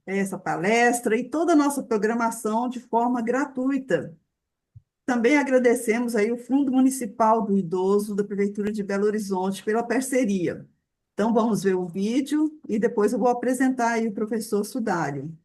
essa palestra e toda a nossa programação de forma gratuita. Também agradecemos aí o Fundo Municipal do Idoso da Prefeitura de Belo Horizonte pela parceria. Então, vamos ver o vídeo e depois eu vou apresentar aí o professor Sudário.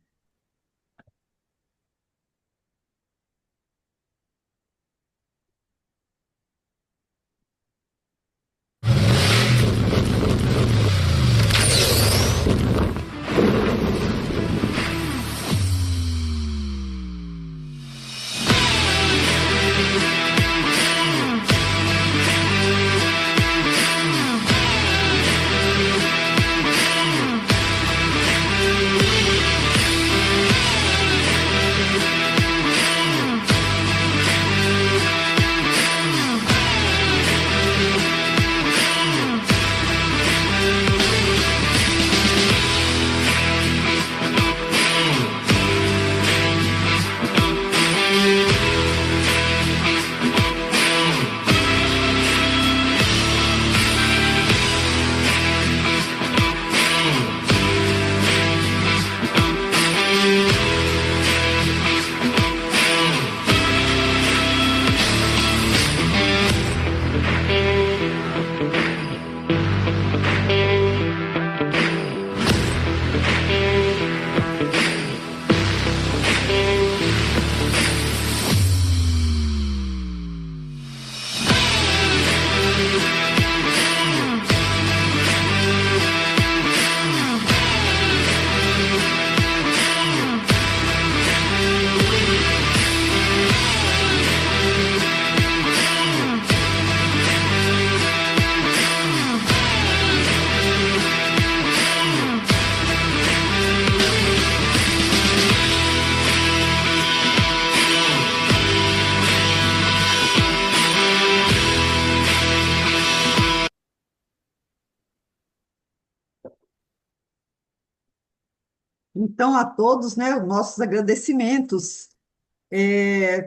Então, a todos, né, os nossos agradecimentos.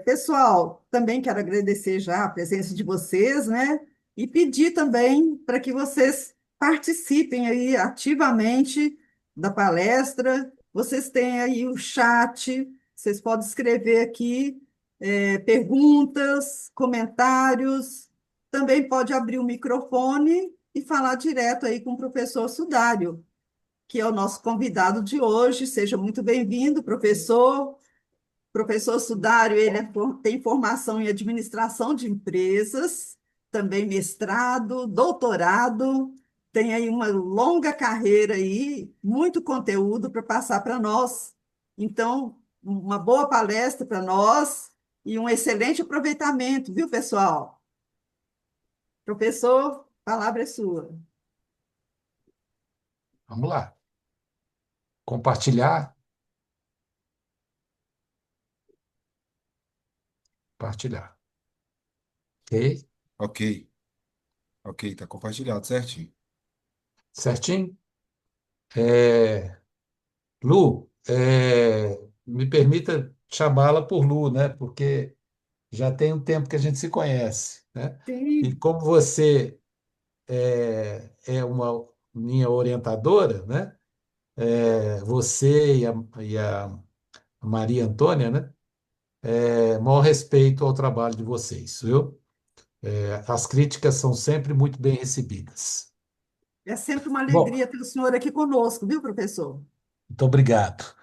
Pessoal, também quero agradecer já a presença de vocês, né? E pedir também para que vocês participem aí ativamente da palestra. Vocês têm aí o chat, vocês podem escrever aqui, perguntas, comentários. Também pode abrir o microfone e falar direto aí com o professor Sudário, que é o nosso convidado de hoje. Seja muito bem-vindo, professor. Professor Sudário, ele tem formação em administração de empresas, também mestrado, doutorado, tem aí uma longa carreira aí, muito conteúdo para passar para nós. Então, uma boa palestra para nós e um excelente aproveitamento, viu, pessoal? Professor, a palavra é sua. Vamos lá. Compartilhar, compartilhar. Ok? Ok, ok, tá compartilhado, certinho. Certinho? É, Lu, me permita chamá-la por Lu, né? Porque já tem um tempo que a gente se conhece, né? E Sim, como você é uma minha orientadora, né? Você e a Maria Antônia, né? Maior respeito ao trabalho de vocês, viu? As críticas são sempre muito bem recebidas. é sempre uma Bom, alegria ter o senhor aqui conosco, viu, professor? muito obrigado.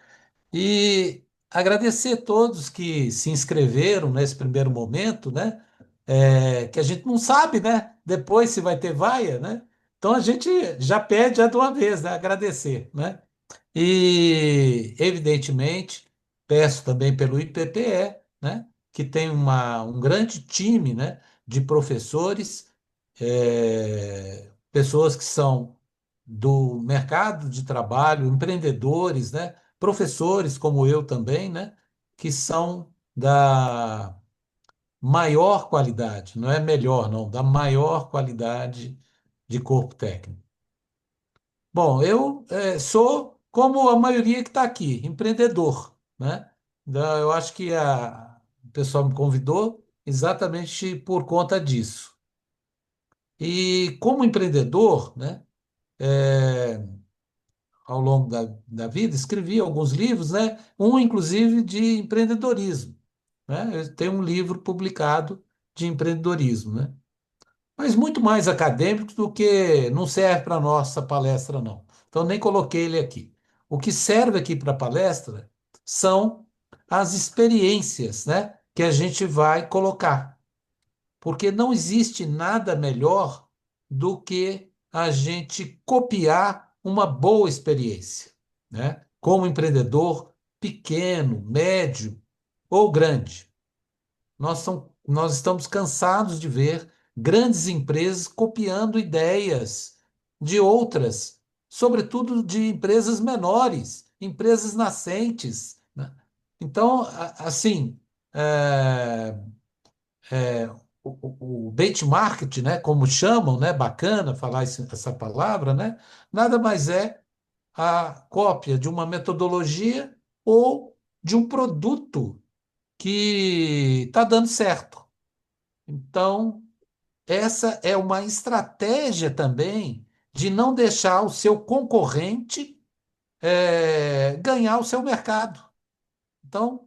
E agradecer a todos que se inscreveram nesse primeiro momento, né? Que a gente não sabe, né? Depois se vai ter vaia, né? Então a gente já pede já de uma vez, né? Agradecer, né? E, evidentemente, peço também pelo IPPE, né? Que tem um grande time, né? De professores, pessoas que são do mercado de trabalho, empreendedores, né? Professores como eu também, né? Que são da maior qualidade, não é melhor, não, da maior qualidade de corpo técnico. Bom, eu sou, como a maioria que está aqui, empreendedor, né? Eu acho que o pessoal me convidou exatamente por conta disso. E como empreendedor, né? ao longo da vida, escrevi alguns livros, né? Um, inclusive, de empreendedorismo, né? Eu tenho um livro publicado de empreendedorismo, né? Mas muito mais acadêmico do que não serve para nossa palestra, não. Então, nem coloquei ele aqui. O que serve aqui para a palestra são as experiências, né, que a gente vai colocar. Porque não existe nada melhor do que a gente copiar uma boa experiência, né? Como empreendedor pequeno, médio ou grande. Nós estamos cansados de ver grandes empresas copiando ideias de outras, sobretudo de empresas menores, empresas nascentes, né? Então, assim, é, o benchmark, né, como chamam, né, bacana falar essa palavra, né, nada mais é a cópia de uma metodologia ou de um produto que está dando certo. Então, essa é uma estratégia também de não deixar o seu concorrente ganhar o seu mercado. Então,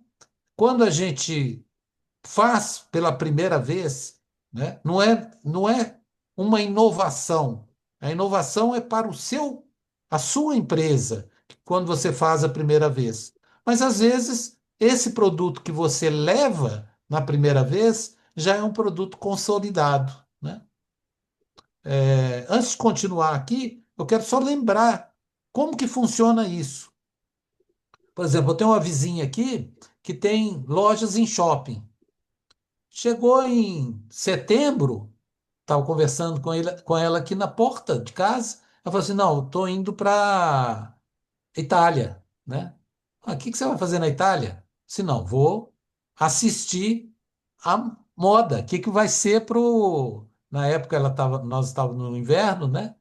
quando a gente faz pela primeira vez, né, não é uma inovação. A inovação é para a sua empresa, quando você faz a primeira vez. Mas, às vezes, esse produto que você leva na primeira vez já é um produto consolidado, né? Antes de continuar aqui, eu quero só lembrar como que funciona isso. Por exemplo, eu tenho uma vizinha aqui que tem lojas em shopping. Chegou em setembro, estava conversando com ela aqui na porta de casa. Ela falou assim: Não, estou indo para Itália, né? O que você vai fazer na Itália? Se não, vou assistir a moda. O que vai ser pro. Na época nós estávamos no inverno, né?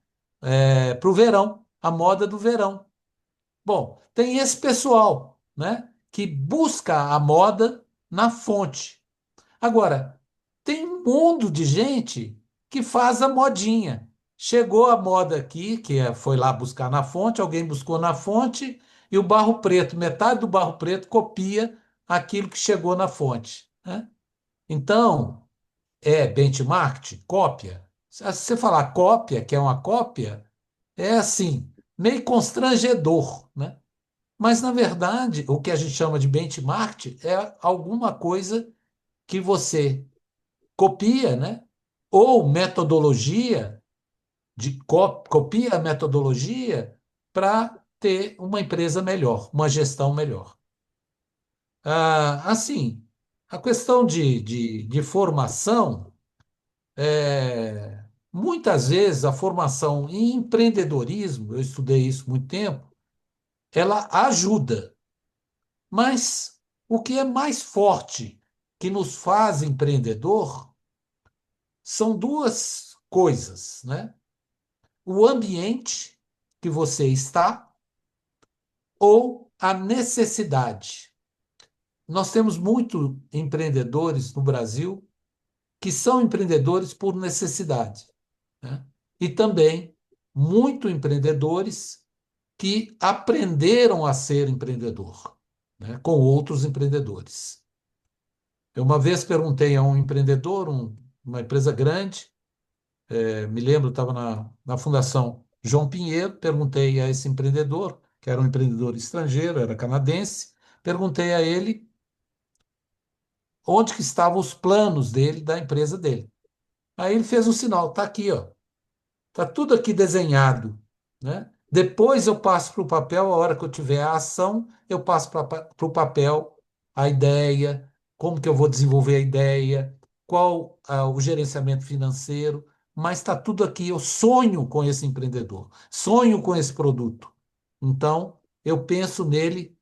Para o verão, a moda do verão. Bom, tem esse pessoal, né? Que busca a moda na fonte. Agora, tem um mundo de gente que faz a modinha. Chegou a moda aqui, foi lá buscar na fonte, alguém buscou na fonte, e o barro preto, metade do barro preto copia aquilo que chegou na fonte, né? Então, benchmark, cópia. Se você falar cópia, que é uma cópia, é assim, meio constrangedor, né? Mas, na verdade, o que a gente chama de benchmark é alguma coisa que você copia, né? Ou metodologia, copia a metodologia para ter uma empresa melhor, uma gestão melhor. Assim, a questão de formação, muitas vezes a formação em empreendedorismo, eu estudei isso muito tempo, ela ajuda, mas o que é mais forte que nos faz empreendedor são duas coisas, né? O ambiente que você está ou a necessidade. Nós temos muitos empreendedores no Brasil que são empreendedores por necessidade, né? E também muitos empreendedores que aprenderam a ser empreendedor, né? Com outros empreendedores. Eu uma vez perguntei a um empreendedor, uma empresa grande, me lembro, estava na Fundação João Pinheiro, perguntei a esse empreendedor, que era um empreendedor estrangeiro, era canadense, perguntei a ele onde que estavam os planos dele, da empresa dele. Aí ele fez um sinal, está aqui, ó. Está tudo aqui desenhado, né? Depois eu passo para o papel, a hora que eu tiver a ação, eu passo para o papel a ideia, como que eu vou desenvolver a ideia, qual o gerenciamento financeiro, mas está tudo aqui. Eu sonho com esse empreendedor, sonho com esse produto. Então, eu penso nele,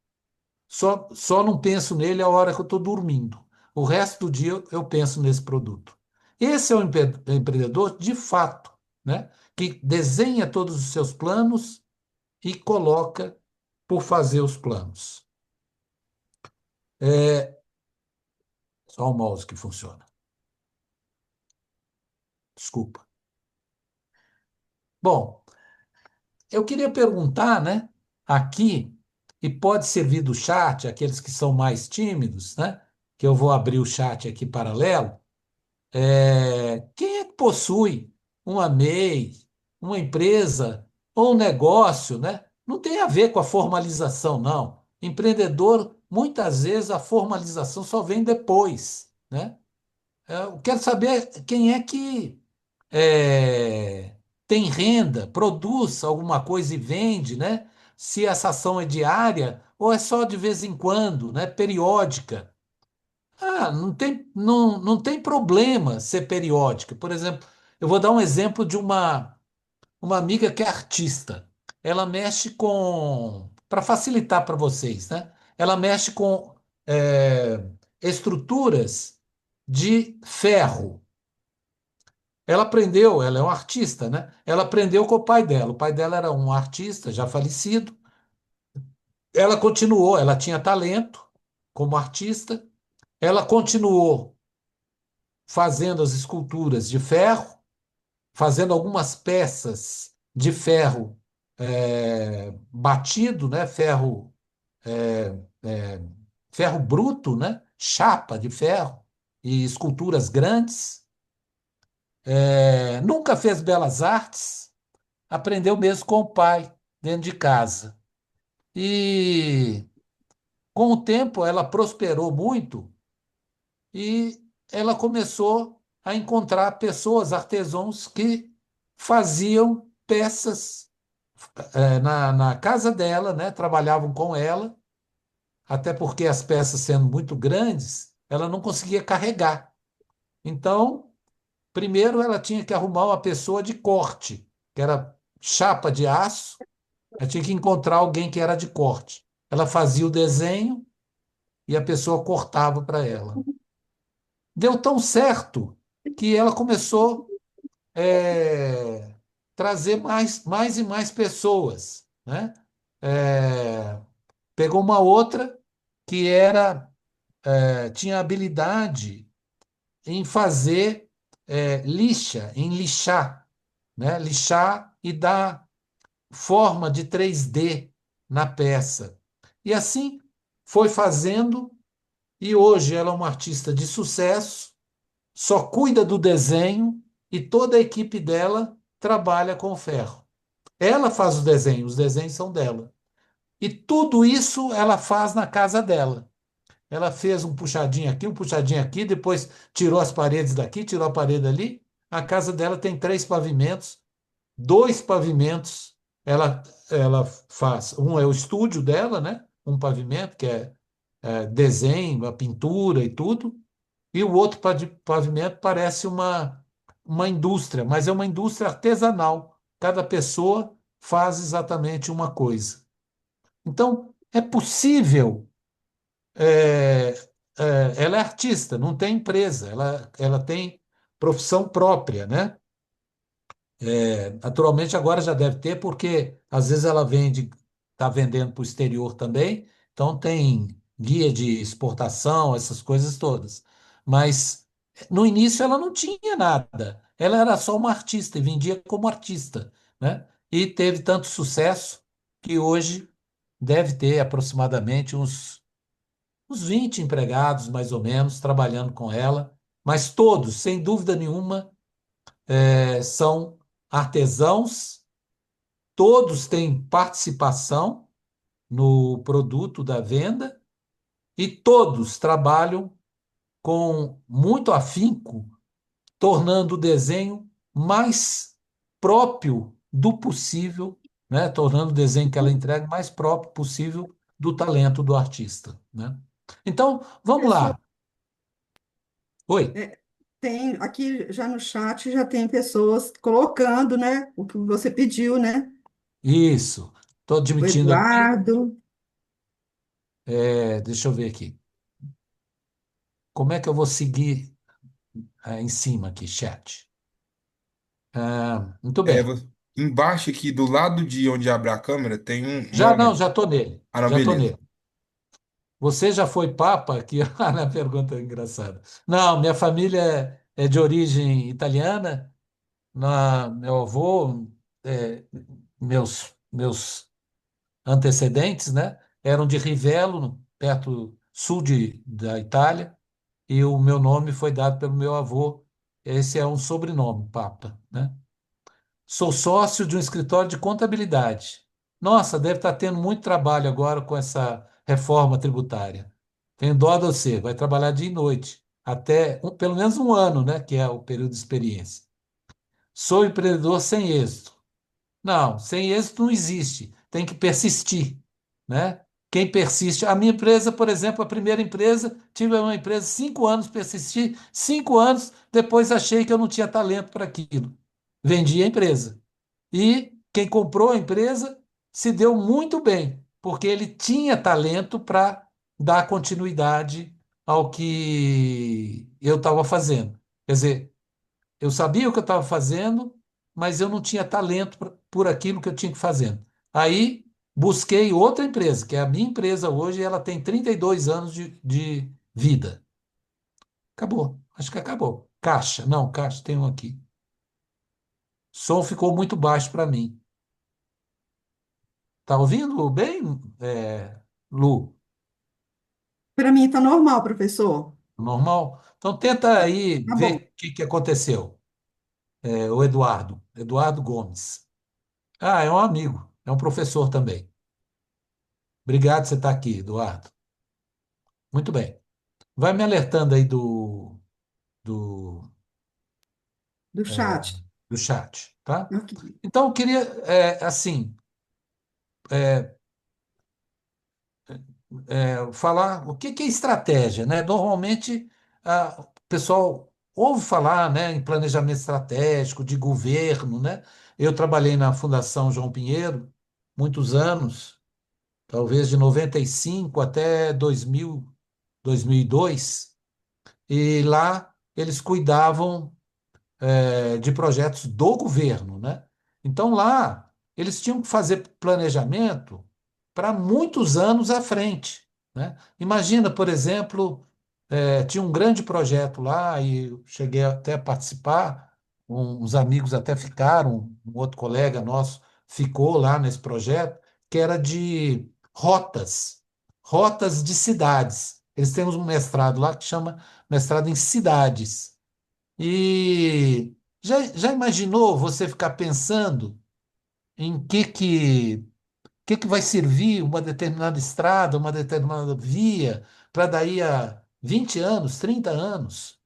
só não penso nele a hora que eu estou dormindo. O resto do dia eu penso nesse produto. Esse é o empreendedor de fato, né? Que desenha todos os seus planos e coloca por fazer os planos. Só o mouse que funciona. Desculpa. Bom, eu queria perguntar, né? aqui e pode servir do chat, aqueles que são mais tímidos, né? Que eu vou abrir o chat aqui paralelo. Quem é que possui uma MEI, uma empresa ou um negócio, né? Não tem a ver com a formalização, não. Empreendedor, muitas vezes a formalização só vem depois, né? Eu quero saber quem é que é, tem renda, produz alguma coisa e vende, né? Se essa ação é diária ou é só de vez em quando, né? Periódica. Não tem problema ser periódica. Por exemplo, eu vou dar um exemplo de uma amiga que é artista. Ela mexe com, para facilitar para vocês, né? Ela mexe com é, estruturas de ferro. Ela aprendeu, ela é uma artista, né? Ela aprendeu com o pai dela. O pai dela era um artista já falecido. Ela continuou, ela tinha talento como artista. Ela continuou fazendo as esculturas de ferro, fazendo algumas peças de ferro batido, né? É, ferro bruto, né? Chapa de ferro e esculturas grandes. Nunca fez belas artes, aprendeu mesmo com o pai, dentro de casa. E com o tempo ela prosperou muito e ela começou a encontrar pessoas, artesãos, que faziam peças na casa dela, né? Trabalhavam com ela, até porque as peças sendo muito grandes, ela não conseguia carregar. Então, primeiro ela tinha que arrumar uma pessoa de corte, que era chapa de aço. Ela tinha que encontrar alguém que era de corte. Ela fazia o desenho e a pessoa cortava para ela. Deu tão certo que ela começou a trazer mais e mais pessoas, né? É, pegou uma outra que tinha habilidade em fazer lixa, em lixar, né? Lixar e dar forma de 3D na peça. E assim foi fazendo, e hoje ela é uma artista de sucesso, só cuida do desenho e toda a equipe dela trabalha com ferro. Ela faz os desenhos são dela. E tudo isso ela faz na casa dela. Ela fez um puxadinho aqui, um puxadinho aqui, depois tirou as paredes daqui, tirou a parede ali. A casa dela tem 3 pavimentos, 2 pavimentos ela faz. Um é o estúdio dela, né? Um pavimento que é desenho, a pintura e tudo. E o outro pavimento parece uma indústria, mas é uma indústria artesanal. Cada pessoa faz exatamente uma coisa. Então, é possível. é, Ela é artista, não tem empresa, ela tem profissão própria, né? Naturalmente agora já deve ter, porque às vezes ela vende, está vendendo para o exterior também, então tem guia de exportação, essas coisas todas. Mas no início ela não tinha nada, ela era só uma artista e vendia como artista, né? E teve tanto sucesso que hoje deve ter aproximadamente uns 20 empregados, mais ou menos, trabalhando com ela, mas todos, sem dúvida nenhuma, são artesãos, todos têm participação no produto da venda e todos trabalham com muito afinco, tornando o desenho mais próprio do possível, né? Tornando o desenho que ela entrega mais próprio possível do talento do artista, né? Então, vamos Pessoal, lá. Oi. é, tem aqui já no chat já tem pessoas colocando, né, o que você pediu, né? Isso. Estou O admitindo aqui. Eduardo. Deixa eu ver aqui. Como é que eu vou seguir em cima aqui, chat? Muito É, bem. embaixo aqui, do lado de onde abre a câmera, tem Já não, já estou nele. Ah, não, Já estou beleza. nele. Você já foi papa? Aqui, na pergunta engraçada. Não, minha família é de origem italiana. Meu avô, é, meus antecedentes, né? Eram de Rivello, perto sul da Itália, e o meu nome foi dado pelo meu avô. Esse é um sobrenome, Papa, né? Sou sócio de um escritório de contabilidade. Nossa, deve estar tendo muito trabalho agora com essa reforma tributária. Tenho dó de você, vai trabalhar dia e noite, até pelo menos um ano, né? Que é o período de experiência. Sou empreendedor sem êxito. Não, sem êxito não existe. Tem que persistir, né? Quem persiste. A minha empresa, por exemplo, a primeira empresa, tive uma empresa 5 anos, persisti 5 anos, depois achei que eu não tinha talento para aquilo. Vendi a empresa. E quem comprou a empresa se deu muito bem, porque ele tinha talento para dar continuidade ao que eu estava fazendo. Quer dizer, eu sabia o que eu estava fazendo, mas eu não tinha talento por aquilo que eu tinha que fazer. Aí busquei outra empresa, que é a minha empresa hoje, e ela tem 32 anos de vida. Acabou. Acho que acabou. Caixa. Não, caixa, tem um aqui. Som ficou muito baixo para mim. Tá ouvindo bem, Lu? Para mim está normal, professor. Normal? Então tenta aí Tá bom. ver o que aconteceu. O Eduardo Gomes. Ah, é um amigo, é um professor também. Obrigado por você estar aqui, Eduardo. Muito bem. Vai me alertando aí do, Do é, chat. do chat, tá? Ok. Então, eu queria, assim, falar o que é estratégia, né? Normalmente, o pessoal ouve falar, né, em planejamento estratégico, de governo, né? Eu trabalhei na Fundação João Pinheiro muitos anos, talvez de 95 até 2000, 2002, e lá eles cuidavam de projetos do governo, né? Então lá eles tinham que fazer planejamento para muitos anos à frente, né? Imagina, por exemplo, tinha um grande projeto lá e eu cheguei até a participar, uns amigos até ficaram, um outro colega nosso ficou lá nesse projeto, que era de rotas de cidades. Eles têm um mestrado lá que chama mestrado em cidades. E já imaginou você ficar pensando em que vai servir uma determinada estrada, uma determinada via, para daí a 20 anos, 30 anos?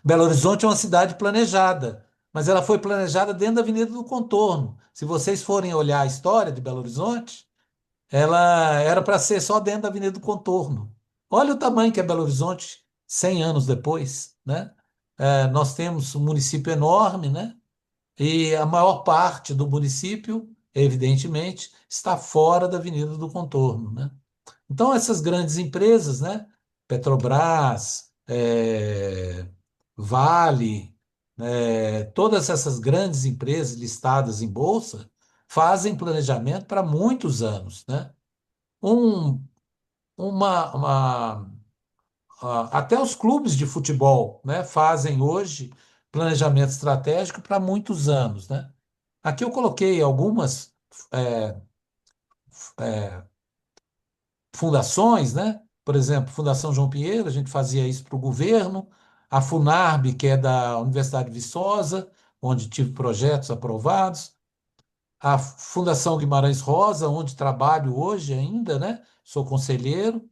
Belo Horizonte é uma cidade planejada, mas ela foi planejada dentro da Avenida do Contorno. Se vocês forem olhar a história de Belo Horizonte, ela era para ser só dentro da Avenida do Contorno. Olha o tamanho que é Belo Horizonte 100 anos depois, né? Nós temos um município enorme, né? E a maior parte do município, evidentemente, está fora da Avenida do Contorno, né? Então, essas grandes empresas, né? Petrobras, Vale, todas essas grandes empresas listadas em bolsa fazem planejamento para muitos anos, né? Um, Até os clubes de futebol, né, fazem hoje planejamento estratégico para muitos anos, né? Aqui eu coloquei algumas é, fundações, né? Por exemplo, Fundação João Pinheiro, a gente fazia isso para o governo, a Funarb, que é da Universidade de Viçosa, onde tive projetos aprovados, a Fundação Guimarães Rosa, onde trabalho hoje ainda, né? Sou conselheiro.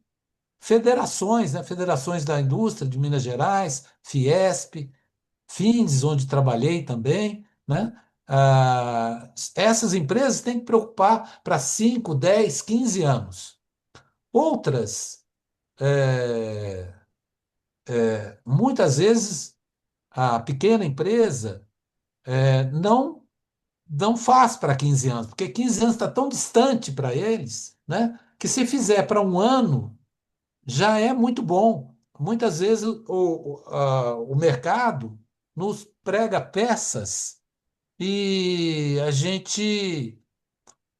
Federações, né? Federações da Indústria de Minas Gerais, Fiesp, Findes, onde trabalhei também, né? Essas empresas têm que preocupar para 5, 10, 15 anos. Outras, muitas vezes, a pequena empresa não faz para 15 anos, porque 15 anos está tão distante para eles, né? Que se fizer para um ano, já é muito bom. Muitas vezes o mercado nos prega peças e a gente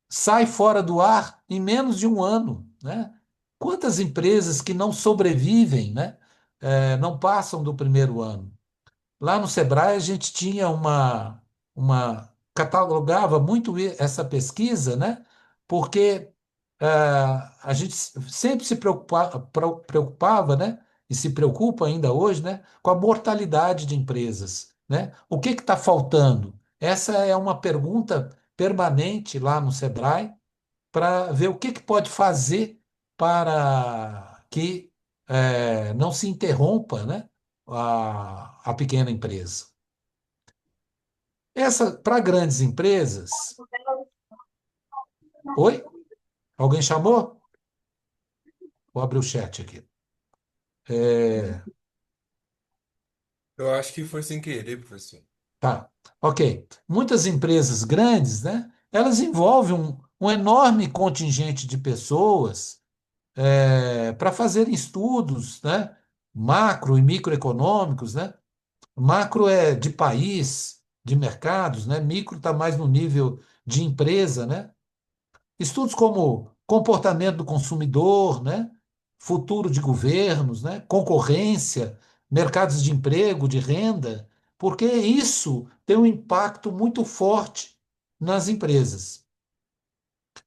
sai fora do ar em menos de um ano, né? Quantas empresas que não sobrevivem, né? Não passam do primeiro ano. Lá no Sebrae a gente tinha catalogava muito essa pesquisa, né? porque a gente sempre se preocupava, né? E se preocupa ainda hoje, né? Com a mortalidade de empresas, né? O que está faltando? Essa é uma pergunta permanente lá no Sebrae para ver o que pode fazer para que não se interrompa, né? A pequena empresa. Essa, para grandes empresas. Oi? Alguém chamou? Vou abrir o chat aqui. É, Eu acho que foi sem querer, professor. tá, ok. Muitas empresas grandes, né? Elas envolvem um enorme contingente de pessoas para fazerem estudos, né? Macro e microeconômicos, né? Macro é de país, de mercados, né? Micro está mais no nível de empresa, né? Estudos como comportamento do consumidor, né? Futuro de governos, né? Concorrência, mercados de emprego, de renda, porque isso tem um impacto muito forte nas empresas.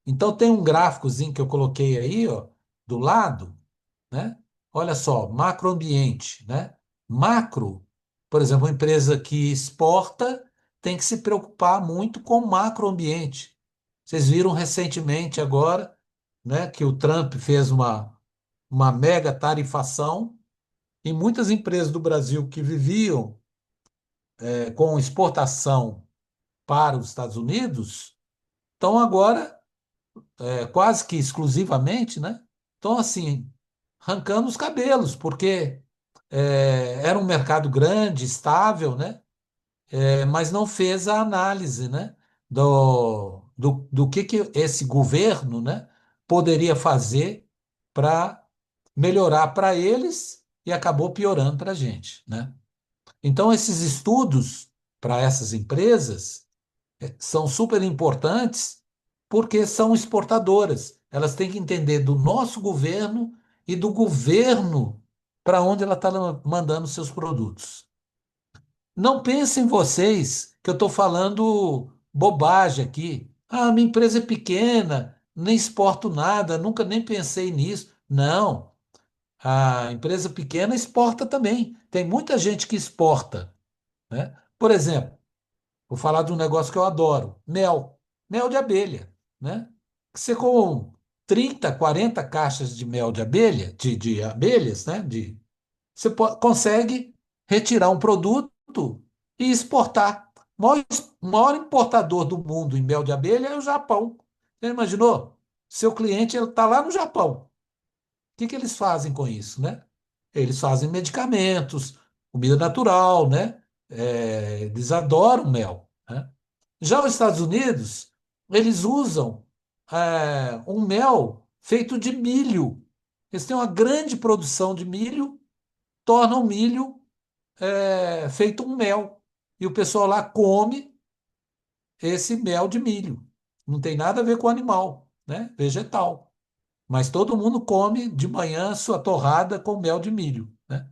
Então tem um gráficozinho que eu coloquei aí, ó, do lado, né? Olha só, macroambiente, né? Macro, por exemplo, uma empresa que exporta tem que se preocupar muito com o macroambiente. Vocês viram recentemente agora, né, que o Trump fez uma mega tarifação e muitas empresas do Brasil que viviam com exportação para os Estados Unidos estão agora quase que exclusivamente, né? Estão assim arrancando os cabelos, porque era um mercado grande, estável, né? Mas não fez a análise, né? Do que esse governo, né? Poderia fazer para melhorar para eles e acabou piorando para a gente, né? Então, esses estudos para essas empresas são super importantes porque são exportadoras. Elas têm que entender do nosso governo e do governo para onde ela está mandando seus produtos. Não pensem vocês que eu estou falando bobagem aqui. Ah, minha empresa é pequena, nem exporto nada, nunca nem pensei nisso. Não, a empresa pequena exporta também. Tem muita gente que exporta, né? Por exemplo, vou falar de um negócio que eu adoro: mel, mel de abelha, né? Você com 30, 40 caixas de mel de abelha, de abelhas, né? Você consegue retirar um produto e exportar. O maior importador do mundo em mel de abelha é o Japão. Você imaginou? Seu cliente está lá no Japão. O que eles fazem com isso, né? Eles fazem medicamentos, comida natural, né? Eles adoram mel, né? Já os Estados Unidos, eles usam um mel feito de milho. Eles têm uma grande produção de milho, tornam o milho feito um mel. E o pessoal lá come esse mel de milho. Não tem nada a ver com animal, né? Vegetal. Mas todo mundo come de manhã sua torrada com mel de milho, né?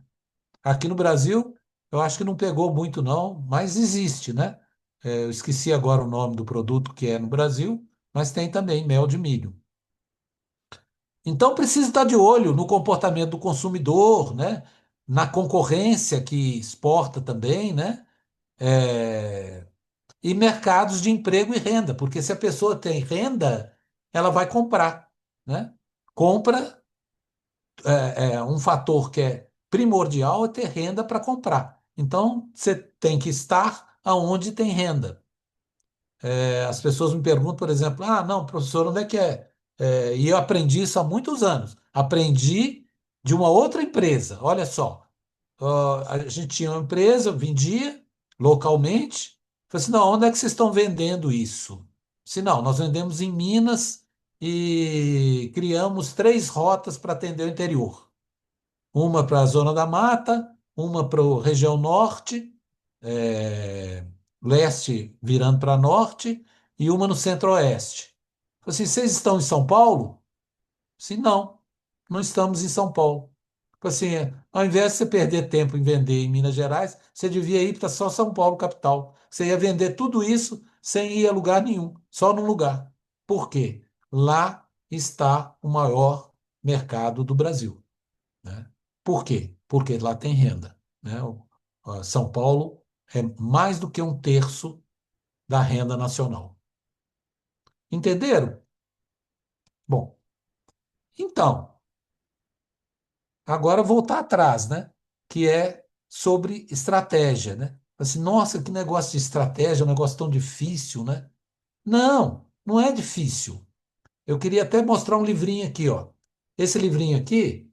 Aqui no Brasil, eu acho que não pegou muito não, mas existe, né? Eu esqueci agora o nome do produto que é no Brasil, mas tem também mel de milho. Então precisa estar de olho no comportamento do consumidor, né? Na concorrência que exporta também, né? É, e mercados de emprego e renda, porque se a pessoa tem renda, ela vai comprar, né? Compra um fator que é primordial é ter renda para comprar. Então, você tem que estar aonde tem renda. As pessoas me perguntam, por exemplo, ah, não, professor, onde é que é? E eu aprendi isso há muitos anos. Aprendi de uma outra empresa. Olha só, a gente tinha uma empresa, eu vendia localmente. Falei assim, não, onde é que vocês estão vendendo isso? Se não, nós vendemos em Minas e criamos 3 rotas para atender o interior. Uma para a Zona da Mata, uma para a região norte, é, leste virando para norte, e uma no centro-oeste. Falei assim, vocês estão em São Paulo? Sim, não, não estamos em São Paulo. Falei assim, ao invés de você perder tempo em vender em Minas Gerais, você devia ir para só São Paulo, capital. Você ia vender tudo isso sem ir a lugar nenhum, só num lugar. Por quê? lá está o maior mercado do Brasil, né? Por quê? Porque lá tem renda, né? São Paulo é mais do que um terço da renda nacional. Entenderam? Bom, então, agora voltar atrás, né? Que é sobre estratégia, né? Assim, nossa, que negócio de estratégia, um negócio tão difícil, né? Não, não é difícil. Eu queria até mostrar um livrinho aqui, ó. Esse livrinho aqui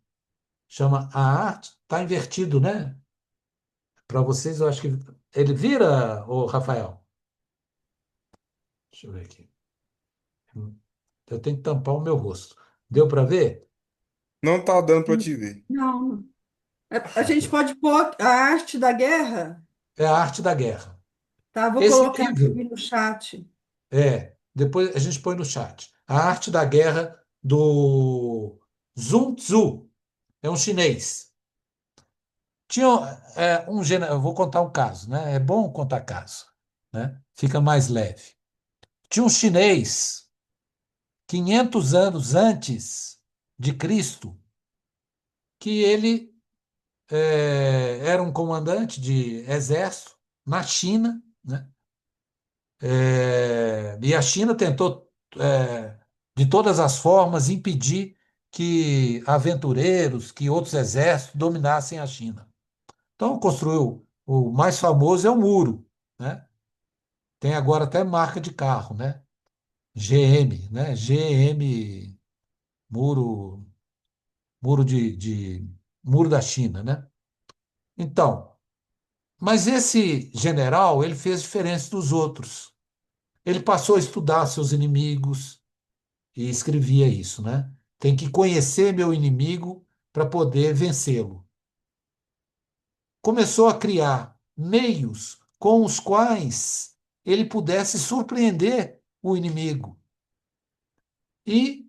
chama A Arte, tá invertido, né? Para vocês, eu acho que ele vira, ô Rafael. Deixa eu ver aqui. Eu tenho que tampar o meu rosto. Deu para ver? Não tá dando para te ver. Não. A Aqui, gente ó. pode pôr a arte da guerra? É a Arte da Guerra. Tá, vou Esse colocar livro aqui no chat. depois a gente põe no chat. A Arte da Guerra do Sun Tzu, é um chinês. Tinha eu vou contar um caso, né? É bom contar caso, né? Fica mais leve. Tinha um chinês 500 anos antes de Cristo que ele era um comandante de exército na China, né? E a China tentou, de todas as formas, impedir que aventureiros, que outros exércitos dominassem a China. Então, construiu o mais famoso é o muro, né? Tem agora até marca de carro, né? GM, né? GM, muro, muro da China, né? Então, mas esse general, ele fez diferença dos outros. Ele passou a estudar seus inimigos e escrevia isso, né? Tem que conhecer meu inimigo para poder vencê-lo. Começou a criar meios com os quais ele pudesse surpreender o inimigo. E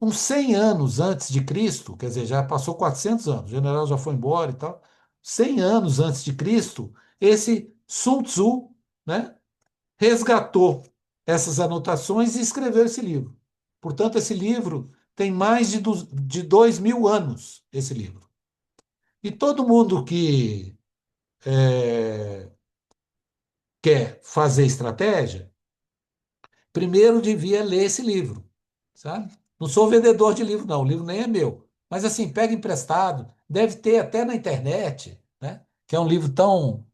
uns 100 anos antes de Cristo, quer dizer, já passou 400 anos, o general já foi embora e tal, 100 anos antes de Cristo, esse Sun Tzu, né, resgatou essas anotações e escreveu esse livro. Portanto, esse livro tem mais de 2.000 anos, esse livro. E todo mundo que quer fazer estratégia, primeiro devia ler esse livro, sabe? Não sou vendedor de livro, não, o livro nem é meu. Mas assim, pega emprestado, deve ter até na internet, né? Que é um livro tão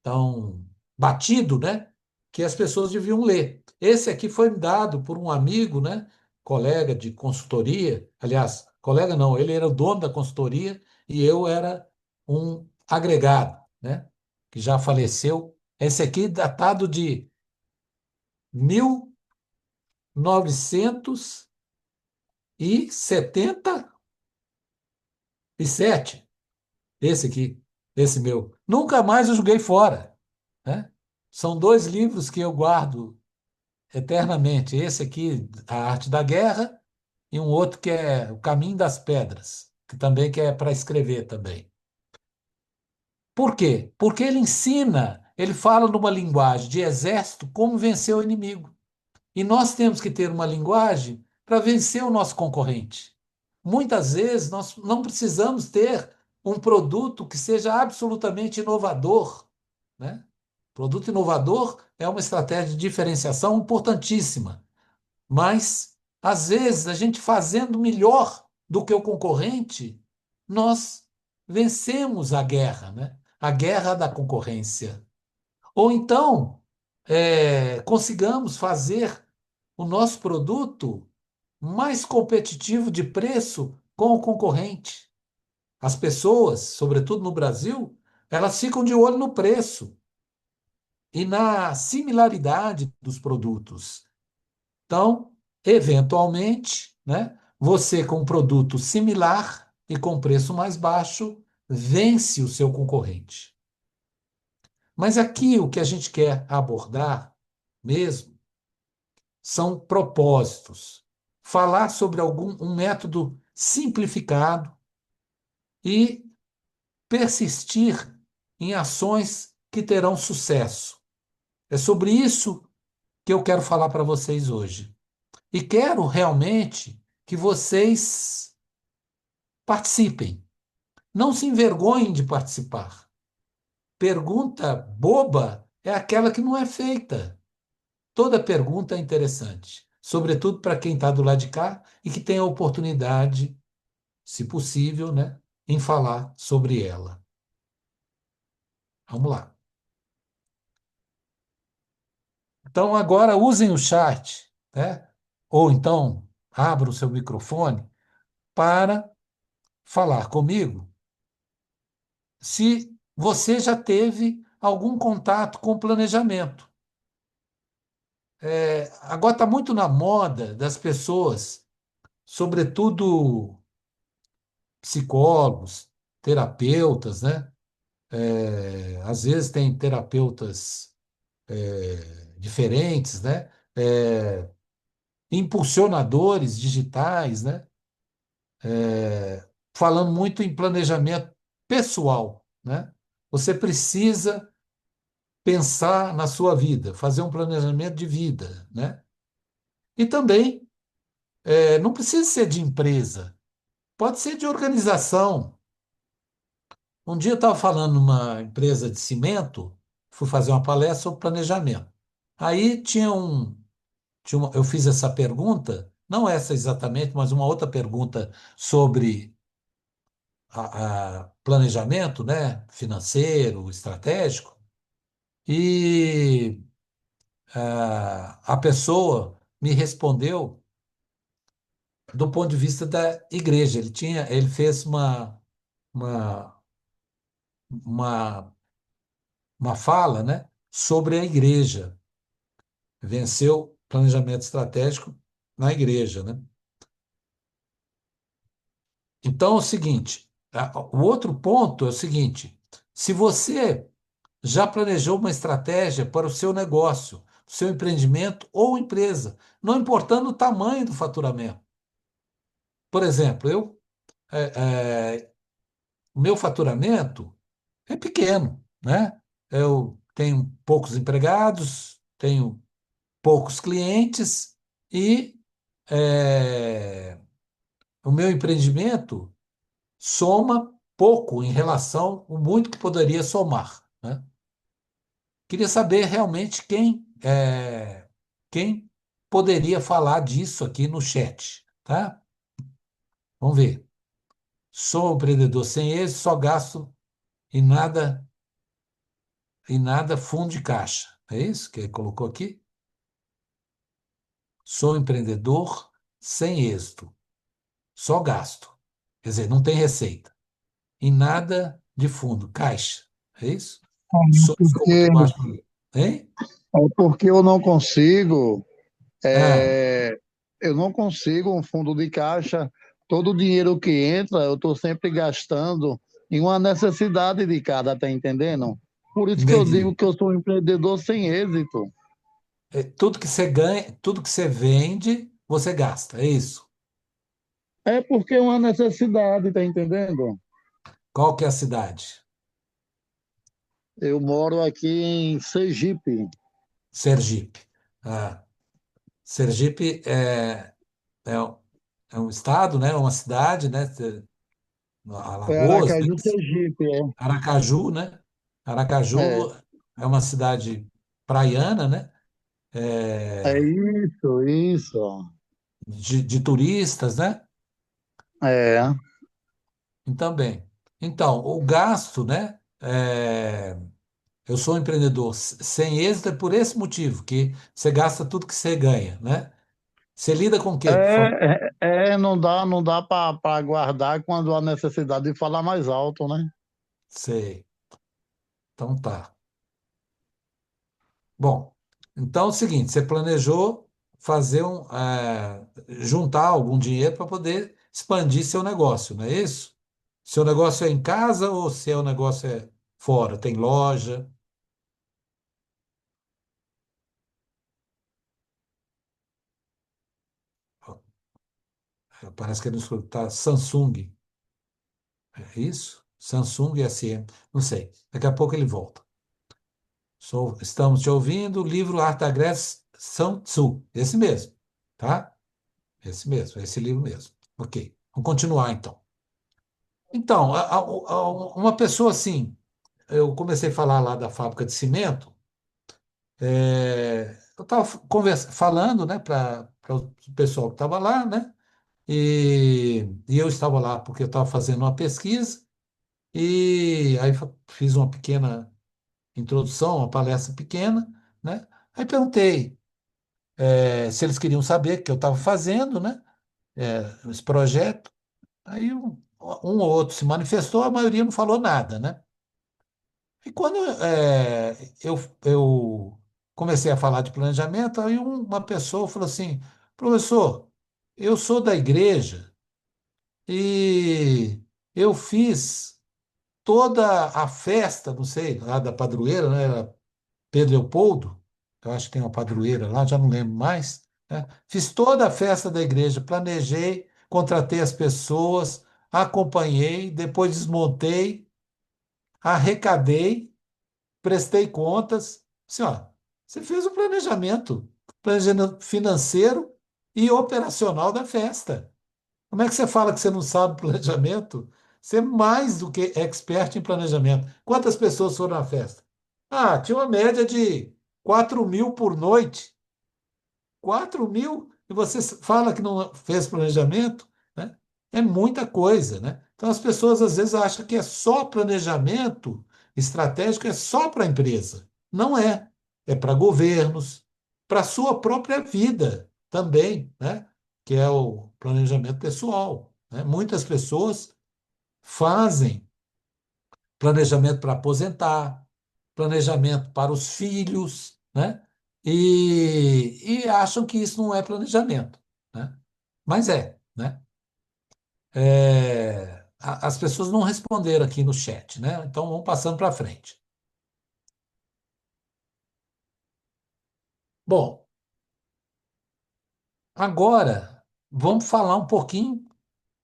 tão batido, né? Que as pessoas deviam ler. Esse aqui foi me dado por um amigo, né? Colega de consultoria. Aliás, colega não, ele era o dono da consultoria e eu era um agregado, né? Que já faleceu. Esse aqui datado de 1977. Esse aqui, esse meu. Nunca mais eu joguei fora, né? São dois livros que eu guardo eternamente. Esse aqui, A Arte da Guerra, e um outro que é O Caminho das Pedras, que é para escrever também. Por quê? Porque ele ensina, ele fala numa linguagem de exército como vencer o inimigo. E nós temos que ter uma linguagem para vencer o nosso concorrente. Muitas vezes nós não precisamos ter um produto que seja absolutamente inovador, né? Produto inovador é uma estratégia de diferenciação importantíssima. Mas, às vezes, a gente fazendo melhor do que o concorrente, nós vencemos a guerra, né? A guerra da concorrência. Ou então, consigamos fazer o nosso produto mais competitivo de preço com o concorrente. As pessoas, sobretudo no Brasil, elas ficam de olho no preço e na similaridade dos produtos. Então, eventualmente, né, você com um produto similar e com preço mais baixo, vence o seu concorrente. Mas aqui o que a gente quer abordar mesmo são propósitos. Falar sobre um método simplificado e persistir em ações que terão sucesso. É sobre isso que eu quero falar para vocês hoje. E quero realmente que vocês participem. Não se envergonhem de participar. Pergunta boba é aquela que não é feita. Toda pergunta é interessante, sobretudo para quem está do lado de cá e que tem a oportunidade, se possível, né, em falar sobre ela. Vamos lá. Então, agora usem o chat, né? Ou então abra o seu microfone para falar comigo se você já teve algum contato com planejamento. Agora está muito na moda das pessoas, sobretudo psicólogos, terapeutas, né? Às vezes tem terapeutas diferentes, né? Impulsionadores digitais, né? Falando muito em planejamento pessoal, né? Você precisa pensar na sua vida, fazer um planejamento de vida, né? E também não precisa ser de empresa, pode ser de organização. Um dia eu estava falando numa empresa de cimento, fui fazer uma palestra sobre planejamento. Aí eu fiz essa pergunta, não essa exatamente, mas uma outra pergunta sobre a planejamento, né, financeiro, estratégico, e a pessoa me respondeu do ponto de vista da igreja. Ele fez uma, uma, uma fala, né, sobre a igreja. Venceu planejamento estratégico na igreja, né? Então é o seguinte, o outro ponto é o seguinte: se você já planejou uma estratégia para o seu negócio, seu empreendimento ou empresa, não importando o tamanho do faturamento. Por exemplo, o meu faturamento é pequeno, né? Eu tenho poucos empregados, tenho poucos clientes e é, o meu empreendimento soma pouco em relação ao muito que poderia somar, né? Queria saber realmente quem poderia falar disso aqui no chat, tá? Vamos ver. Sou um empreendedor sem êxito, só gasto e nada fundo de caixa. É isso que ele colocou aqui? Sou um empreendedor sem êxito, só gasto. Quer dizer, não tem receita. E nada de fundo, caixa. É isso? Sou Porque, muito baixo. Hein? é porque eu não consigo, Ah, é, eu não consigo um fundo de caixa. Todo o dinheiro que entra, eu estou sempre gastando em uma necessidade de cada, tá entendendo? Por isso que eu digo entendi. que eu sou um empreendedor sem êxito. Tudo que você ganha, tudo que você vende, você gasta. É isso. É porque é uma necessidade, tá entendendo? Qual que é a cidade? Eu moro aqui em Sergipe. Sergipe. Ah, Sergipe é, é um estado, né? Uma cidade, né? É Alagoas, né? Aracaju, Sergipe, Aracaju, né? é. Aracaju é uma cidade praiana, né? É É, isso, isso. de turistas, né? É. E também. Então, o gasto, né? Eu sou um empreendedor sem êxito é por esse motivo, que você gasta tudo que você ganha, né? Você lida com o quê? Por favor? Não dá para guardar quando há necessidade de falar mais alto, né? Sei. Então tá. Bom, então é o seguinte, você planejou juntar algum dinheiro para poder expandir seu negócio, não é isso? Seu negócio é em casa ou seu negócio é fora? Tem loja? Parece que ele não está Samsung. É isso? Samsung SM. Não sei. Daqui a pouco ele volta. Estamos te ouvindo, livro Arte da Grécia, Sun Tzu, esse mesmo, tá? Esse mesmo, esse livro mesmo. Ok, vamos continuar então. Então, uma pessoa assim, eu comecei a falar lá da fábrica de cimento, eu estava falando, né, para o pessoal que estava lá, né, e eu estava lá porque eu estava fazendo uma pesquisa, e aí fiz uma pequena introdução, uma palestra pequena, né, aí perguntei se eles queriam saber o que eu estava fazendo, né, esse projeto, aí um ou outro se manifestou, a maioria não falou nada, né. E quando eu comecei a falar de planejamento, aí uma pessoa falou assim: professor, eu sou da igreja e eu fiz toda a festa, não sei, lá da padroeira, né? Era Pedro Leopoldo, eu acho que tem uma padroeira lá, já não lembro mais, né? Fiz toda a festa da igreja, planejei, contratei as pessoas, acompanhei, depois desmontei, arrecadei, prestei contas. Assim, ó, você fez o planejamento financeiro e operacional da festa. Como é que você fala que você não sabe planejamento? Você é mais do que expert em planejamento. Quantas pessoas foram na festa? Ah, tinha uma média de 4.000 por noite. 4.000 e você fala que não fez planejamento, né? É muita coisa, né? Então as pessoas às vezes acham que é só planejamento estratégico, é só para a empresa. Não é. É para governos, para a sua própria vida também, né? Que é o planejamento pessoal, né? Muitas pessoas fazem planejamento para aposentar, planejamento para os filhos, né? E acham que isso não é planejamento, né? Mas é, né? As pessoas não responderam aqui no chat, né? Então vamos passando para frente. Bom, agora vamos falar um pouquinho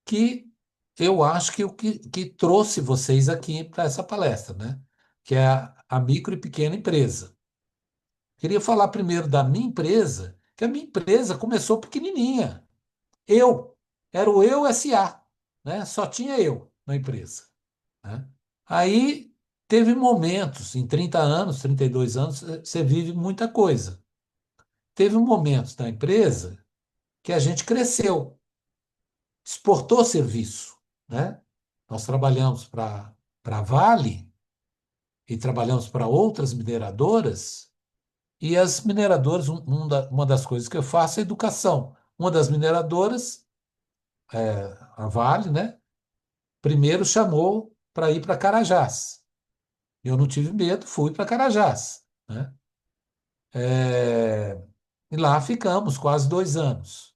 que eu acho que o que trouxe vocês aqui para essa palestra, né? Que é a micro e pequena empresa. Queria falar primeiro da minha empresa, que a minha empresa começou pequenininha. Eu, era o Eu SA, né? Só tinha eu na empresa, né? Aí teve momentos, em 30 anos, 32 anos, você vive muita coisa. Teve momentos na empresa que a gente cresceu, exportou serviço, né? Nós trabalhamos para a Vale e trabalhamos para outras mineradoras, e as mineradoras, uma das coisas que eu faço é educação. Uma das mineradoras, a Vale, né? Primeiro chamou para ir para Carajás. Eu não tive medo, fui para Carajás, né? E lá ficamos quase 2 anos.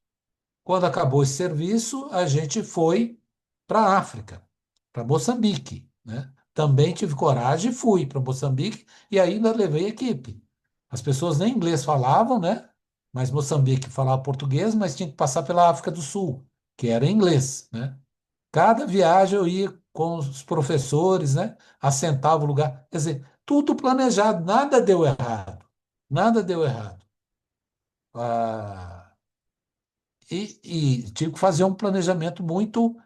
Quando acabou esse serviço, a gente foi para a África, para Moçambique, né? Também tive coragem e fui para Moçambique e ainda levei equipe. As pessoas nem inglês falavam, né? Mas Moçambique falava português, mas tinha que passar pela África do Sul, que era inglês, né? Cada viagem eu ia com os professores, né? Assentava o lugar. Quer dizer, tudo planejado, nada deu errado. Nada deu errado. Ah, e tive que fazer um planejamento muito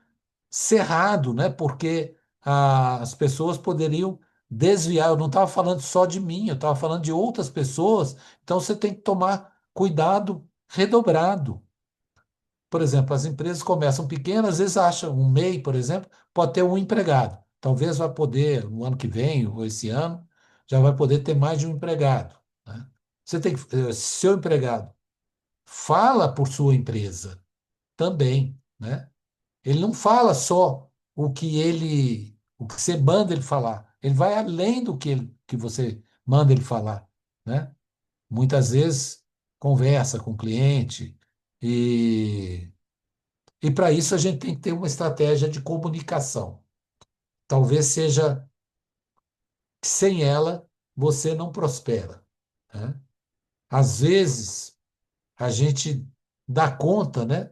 cerrado, né? Porque as pessoas poderiam desviar. Eu não estava falando só de mim, eu estava falando de outras pessoas. Então você tem que tomar cuidado redobrado. Por exemplo, as empresas começam pequenas, às vezes acham um MEI, por exemplo, pode ter um empregado. Talvez vai poder, no ano que vem, ou esse ano, já vai poder ter mais de um empregado, né? Você tem que, seu empregado fala por sua empresa também, né? Ele não fala só o que você manda ele falar. Ele vai além do que você manda ele falar, né? Muitas vezes conversa com o cliente e para isso a gente tem que ter uma estratégia de comunicação. Talvez seja que sem ela você não prospera, né? Às vezes a gente dá conta, né?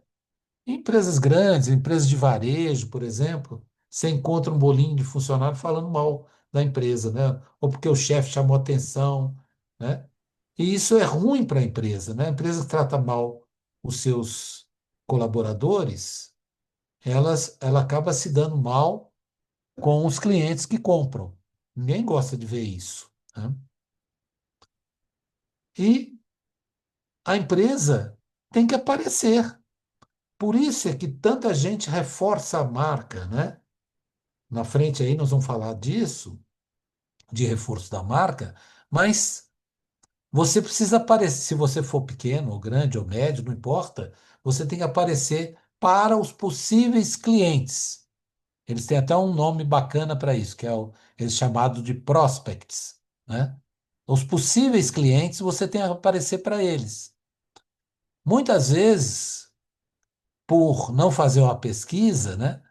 Em empresas grandes, empresas de varejo, por exemplo, você encontra um bolinho de funcionário falando mal da empresa, né? Ou porque o chefe chamou atenção, né? E isso é ruim para a empresa, né? A empresa que trata mal os seus colaboradores, ela acaba se dando mal com os clientes que compram. Ninguém gosta de ver isso, né? E a empresa tem que aparecer. Por isso é que tanta gente reforça a marca, né? Na frente aí nós vamos falar disso, de reforço da marca, mas você precisa aparecer, se você for pequeno, ou grande, ou médio, não importa, você tem que aparecer para os possíveis clientes. Eles têm até um nome bacana para isso, que é eles chamado de prospects, né? Os possíveis clientes, você tem que aparecer para eles. Muitas vezes, por não fazer uma pesquisa, né,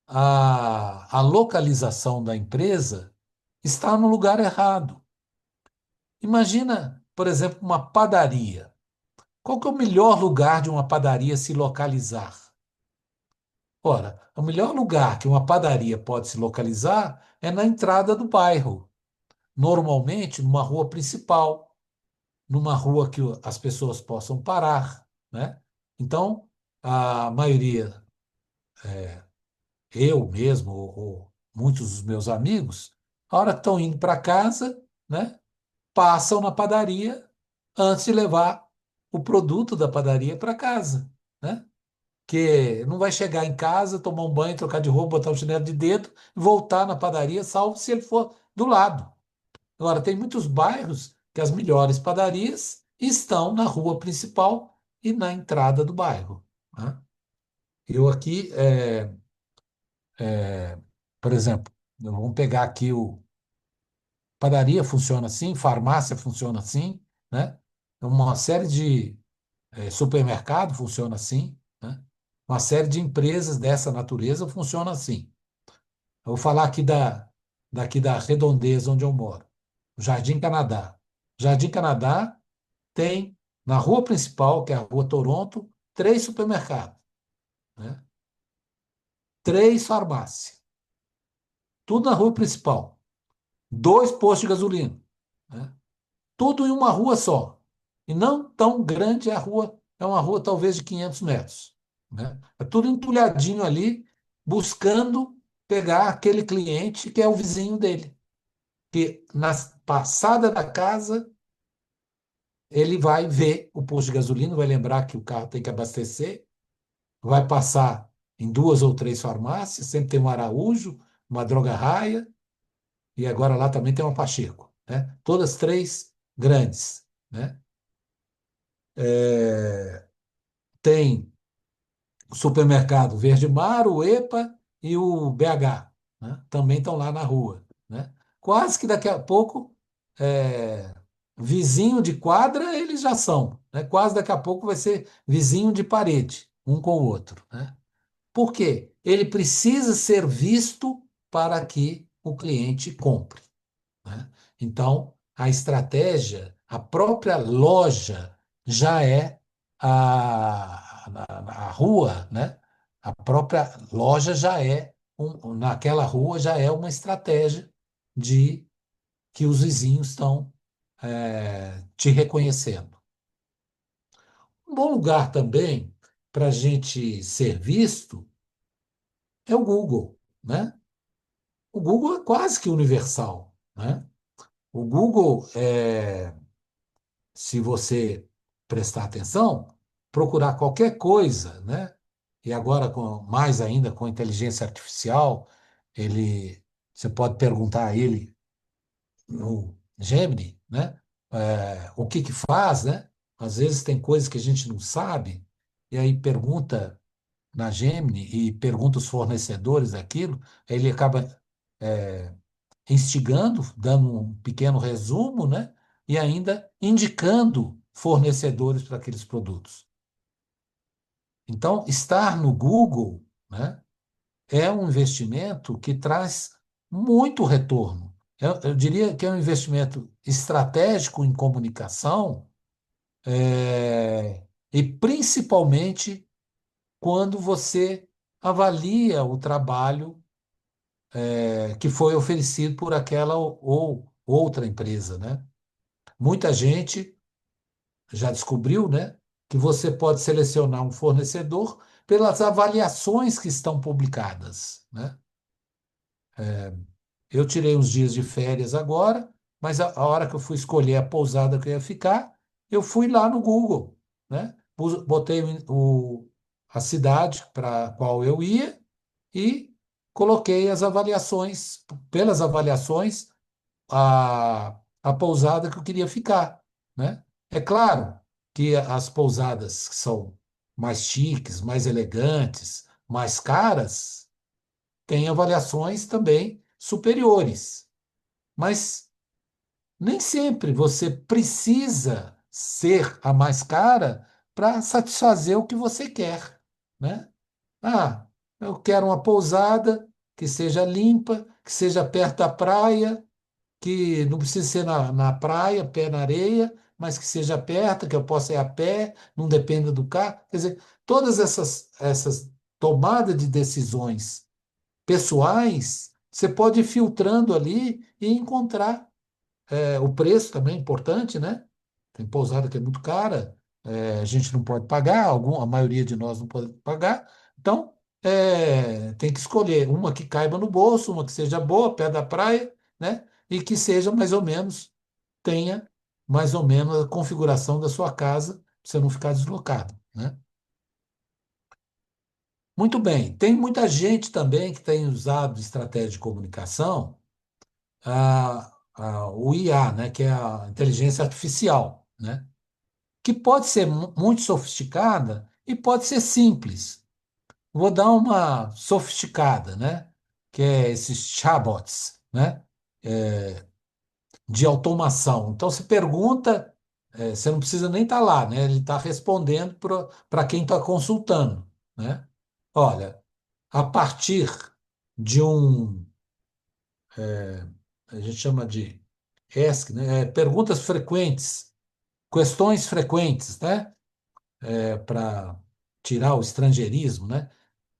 a localização da empresa está no lugar errado. Imagina, por exemplo, uma padaria. Qual que é o melhor lugar de uma padaria se localizar? Ora, o melhor lugar que uma padaria pode se localizar é na entrada do bairro. Normalmente, numa rua principal, numa rua que as pessoas possam parar, né? Então, a maioria, eu mesmo, ou muitos dos meus amigos, a hora que estão indo para casa, né, passam na padaria antes de levar o produto da padaria para casa, né? Que não vai chegar em casa, tomar um banho, trocar de roupa, botar um chinelo de dedo e voltar na padaria, salvo se ele for do lado. Agora, tem muitos bairros que as melhores padarias estão na rua principal e na entrada do bairro, né? Eu aqui, por exemplo, vamos pegar aqui o padaria funciona assim, farmácia funciona assim, né? Uma série de supermercado funciona assim, né? Uma série de empresas dessa natureza funciona assim. Eu vou falar aqui daqui da redondeza onde eu moro, Jardim Canadá. Jardim Canadá tem, na rua principal, que é a Rua Toronto, 3 supermercados, né? 3 farmácias, tudo na rua principal. 2 postos de gasolina, né? Tudo em uma rua só. E não tão grande a rua, é uma rua talvez de 500 metros, né? É tudo entulhadinho ali, buscando pegar aquele cliente que é o vizinho dele, que na passada da casa ele vai ver o posto de gasolina, vai lembrar que o carro tem que abastecer, vai passar em 2 ou 3 farmácias, sempre tem um Araújo, uma Droga Raia, e agora lá também tem uma Pacheco, né? Todas três grandes, né? Tem o supermercado Verde Mar, o EPA e o BH, né? Também estão lá na rua, né? Quase que daqui a pouco, é, vizinho de quadra eles já são, né? Quase daqui a pouco vai ser vizinho de parede, um com o outro, né? Por quê? Ele precisa ser visto para que o cliente compre, né? Então, a estratégia, a própria loja já é a rua, né? A própria loja já é, naquela rua já é uma estratégia de que os vizinhos estão te reconhecendo. Um bom lugar também para a gente ser visto é o Google, né? O Google é quase que universal, né? O Google, se você prestar atenção, procurar qualquer coisa, né? E agora, mais ainda com inteligência artificial, você pode perguntar a ele no Gemini, né? O que que faz, né? Às vezes tem coisas que a gente não sabe, e aí pergunta na Gemini e pergunta os fornecedores daquilo, aí ele acaba instigando, dando um pequeno resumo, né? E ainda indicando fornecedores para aqueles produtos. Então, estar no Google, né, é um investimento que traz muito retorno. Eu diria que é um investimento estratégico em comunicação, e principalmente quando você avalia o trabalho que foi oferecido por aquela ou outra empresa, né? Muita gente já descobriu, né, que você pode selecionar um fornecedor pelas avaliações que estão publicadas, né? Eu tirei uns dias de férias agora, mas a hora que eu fui escolher a pousada que eu ia ficar, eu fui lá no Google, né? Botei a cidade para a qual eu ia e coloquei as avaliações, pelas avaliações, a pousada que eu queria ficar, né? É claro que as pousadas que são mais chiques, mais elegantes, mais caras, têm avaliações também superiores, mas nem sempre você precisa ser a mais cara para satisfazer o que você quer, né? Ah, eu quero uma pousada que seja limpa, que seja perto da praia, que não precisa ser na praia, pé na areia, mas que seja perto, que eu possa ir a pé, não dependa do carro. Quer dizer, todas essas tomadas de decisões pessoais, você pode ir filtrando ali e encontrar. O preço também é importante, né? Tem pousada que é muito cara, a gente não pode pagar, a maioria de nós não pode pagar. Então, tem que escolher uma que caiba no bolso, uma que seja boa, pé da praia, né? E que seja mais ou menos, tenha mais ou menos a configuração da sua casa, para você não ficar deslocado, né? Muito bem. Tem muita gente também que tem usado estratégia de comunicação, o IA, né? Que é a inteligência artificial, né? Que pode ser muito sofisticada e pode ser simples. Vou dar uma sofisticada, né? Que é esses chatbots, né? De automação. Então, você pergunta, você não precisa nem estar lá, né? Ele está respondendo para quem está consultando, né? Olha, a partir de a gente chama de ESC, né? Perguntas frequentes, questões frequentes, né? Para tirar o estrangeirismo, né?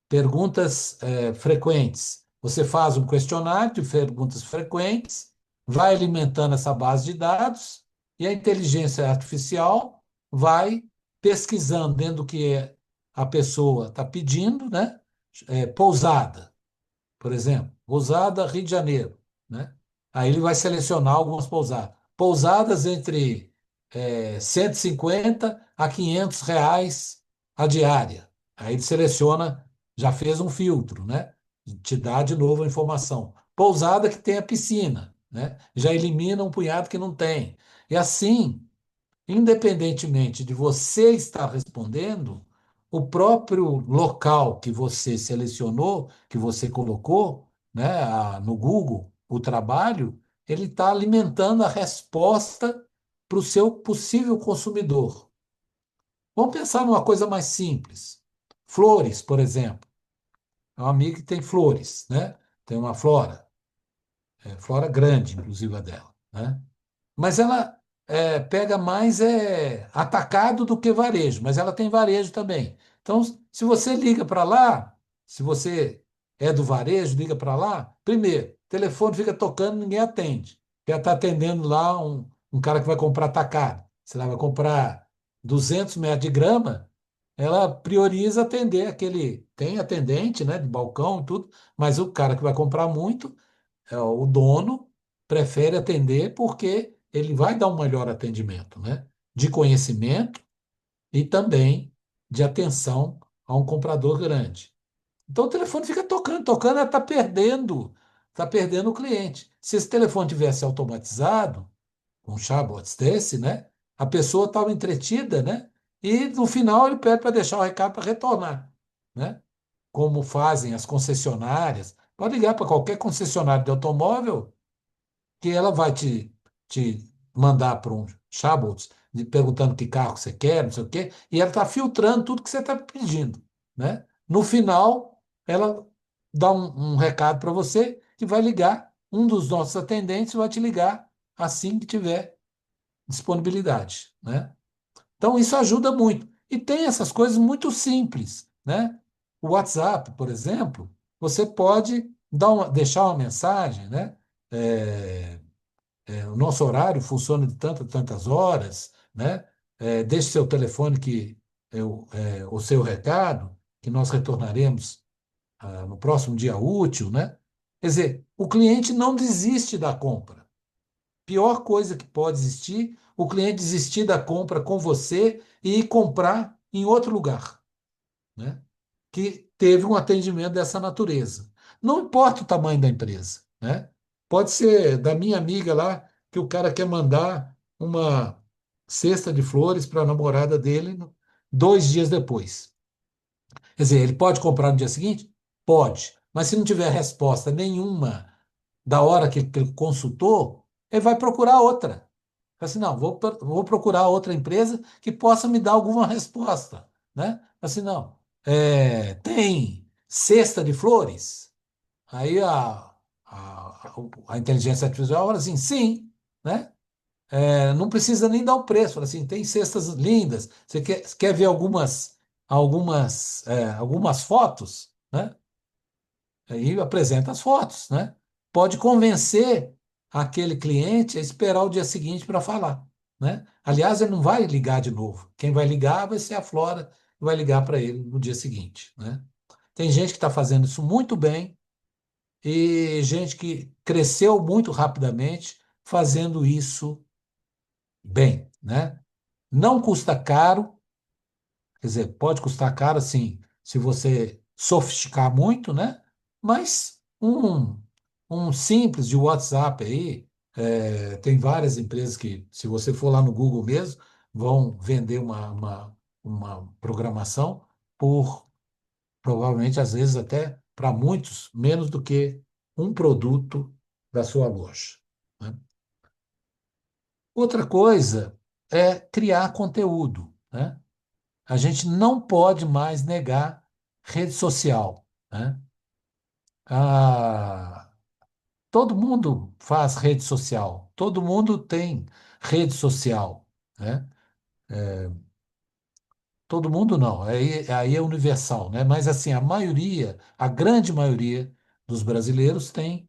Perguntas frequentes. Você faz um questionário de perguntas frequentes, vai alimentando essa base de dados e a inteligência artificial vai pesquisando dentro do que a pessoa está pedindo, né? Pousada, por exemplo, pousada Rio de Janeiro, né? Aí ele vai selecionar algumas pousadas. Pousadas entre 150 a R$ 500 a diária. Aí ele seleciona, já fez um filtro, né? Te dá de novo a informação. Pousada que tem a piscina, né? Já elimina um punhado que não tem. E assim, independentemente de você estar respondendo, o próprio local que você selecionou, que você colocou, né, no Google, o trabalho, ele está alimentando a resposta para o seu possível consumidor. Vamos pensar numa coisa mais simples. Flores, por exemplo. É um amigo que tem flores, né? Tem uma flora, flora grande, inclusive a dela, né? Mas ela pega mais atacado do que varejo, mas ela tem varejo também. Então, se você liga para lá, se você é do varejo, liga para lá, primeiro, o telefone fica tocando, ninguém atende. Já está atendendo lá um cara que vai comprar atacado. Se ela vai comprar 200 metros de grama, ela prioriza atender aquele. Tem atendente, né, de balcão e tudo, mas o cara que vai comprar muito o dono prefere atender porque ele vai dar um melhor atendimento, né? De conhecimento e também de atenção a um comprador grande. Então o telefone fica tocando, tocando, ela está perdendo o cliente. Se esse telefone tivesse automatizado, com chatbots desse, né? A pessoa estava entretida, né? E no final ele pede para deixar o recado para retornar, né? Como fazem as concessionárias. Pode ligar para qualquer concessionária de automóvel que ela vai te mandar para um chatbot perguntando que carro você quer, não sei o quê, e ela está filtrando tudo que você está pedindo, né? No final, ela dá um recado para você que vai ligar, um dos nossos atendentes vai te ligar assim que tiver disponibilidade, né? Então, isso ajuda muito. E tem essas coisas muito simples, né? O WhatsApp, por exemplo, você pode deixar uma mensagem, né? É, o nosso horário funciona de tantas, tantas horas, né? Deixe seu telefone o seu recado, que nós retornaremos no próximo dia útil, né? Quer dizer, o cliente não desiste da compra. Pior coisa que pode existir, o cliente desistir da compra com você e ir comprar em outro lugar, né? Que teve um atendimento dessa natureza. Não importa o tamanho da empresa, né? Pode ser da minha amiga lá, que o cara quer mandar uma cesta de flores para a namorada dele 2 dias depois. Quer dizer, ele pode comprar no dia seguinte? Pode. Mas se não tiver resposta nenhuma da hora que ele consultou, ele vai procurar outra. Fala assim, não, vou procurar outra empresa que possa me dar alguma resposta, né? Fala assim, não, tem cesta de flores? Aí a inteligência artificial fala assim, sim, né? Não precisa nem dar o preço, fala assim, tem cestas lindas, você quer ver algumas fotos, né? Aí apresenta as fotos, né? Pode convencer aquele cliente a esperar o dia seguinte para falar, né? Aliás, ele não vai ligar de novo. Quem vai ligar vai ser a Flora, que vai ligar para ele no dia seguinte, né? Tem gente que está fazendo isso muito bem e gente que cresceu muito rapidamente fazendo isso bem, né? Não custa caro, quer dizer, pode custar caro, sim, se você sofisticar muito, né? Mas um simples de WhatsApp aí, tem várias empresas que, se você for lá no Google mesmo, vão vender uma programação por, provavelmente, às vezes até para muitos, menos do que um produto da sua loja, né? Outra coisa é criar conteúdo, né? A gente não pode mais negar rede social, né? Ah, todo mundo faz rede social, todo mundo tem rede social, né? Todo mundo não, aí é universal, né? Mas assim, a maioria, a grande maioria dos brasileiros tem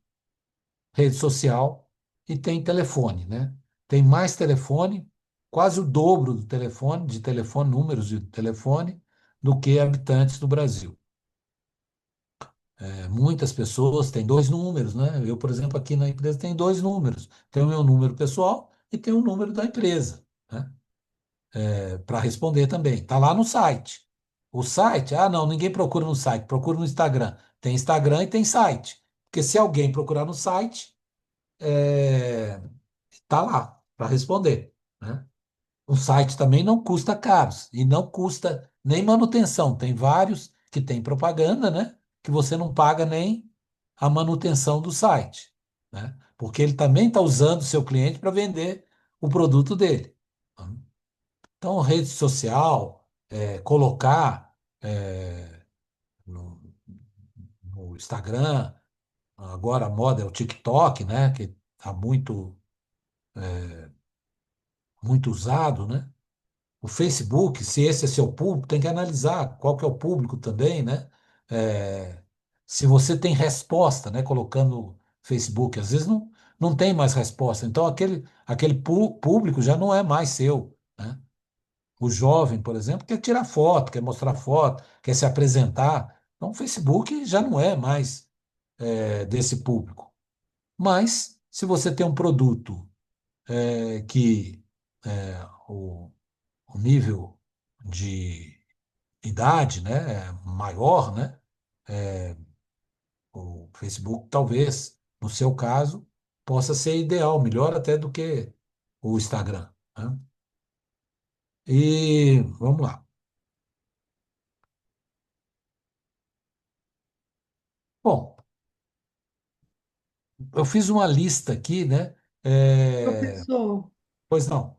rede social e tem telefone, né? Tem mais telefone, quase o dobro do telefone, números de telefone, do que habitantes do Brasil. Muitas pessoas têm dois números, né? Eu, por exemplo, aqui na empresa tenho dois números. Tem o meu número pessoal e tem o número da empresa, né? Para responder também. Está lá no site. O site, não, ninguém procura no site, procura no Instagram. Tem Instagram e tem site. Porque se alguém procurar no site, está lá para responder, né? O site também não custa caro e não custa nem manutenção. Tem vários que tem propaganda, né? Que você não paga nem a manutenção do site, né? Porque ele também está usando o seu cliente para vender o produto dele. Então, rede social, colocar no, no Instagram, agora a moda é o TikTok, né? Que está muito usado, né? O Facebook, se esse é seu público, tem que analisar qual que é o público também, né? É, se você tem resposta, né? Colocando Facebook, às vezes não tem mais resposta. Então, aquele público já não é mais seu, né? O jovem, por exemplo, quer tirar foto, quer mostrar foto, quer se apresentar. Então, o Facebook já não é mais desse público. Mas, se você tem um produto que o nível de idade, né, maior, né, o Facebook talvez, no seu caso, possa ser ideal, melhor até do que o Instagram, né? E vamos lá. Bom, eu fiz uma lista aqui, né? Professor, Pois não.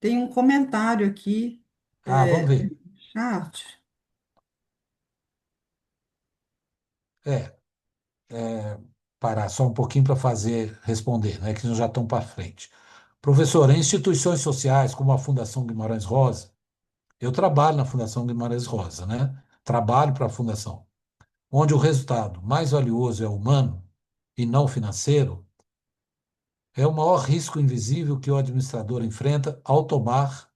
tem um comentário aqui, Vamos ver. no chat. É, parar só um pouquinho para responder, né? Que nós já estamos para frente. Professor, em instituições sociais como a Fundação Guimarães Rosa, eu trabalho na Fundação Guimarães Rosa, né? Trabalho para a Fundação. onde o resultado mais valioso é humano e não financeiro, é o maior risco invisível que o administrador enfrenta ao tomar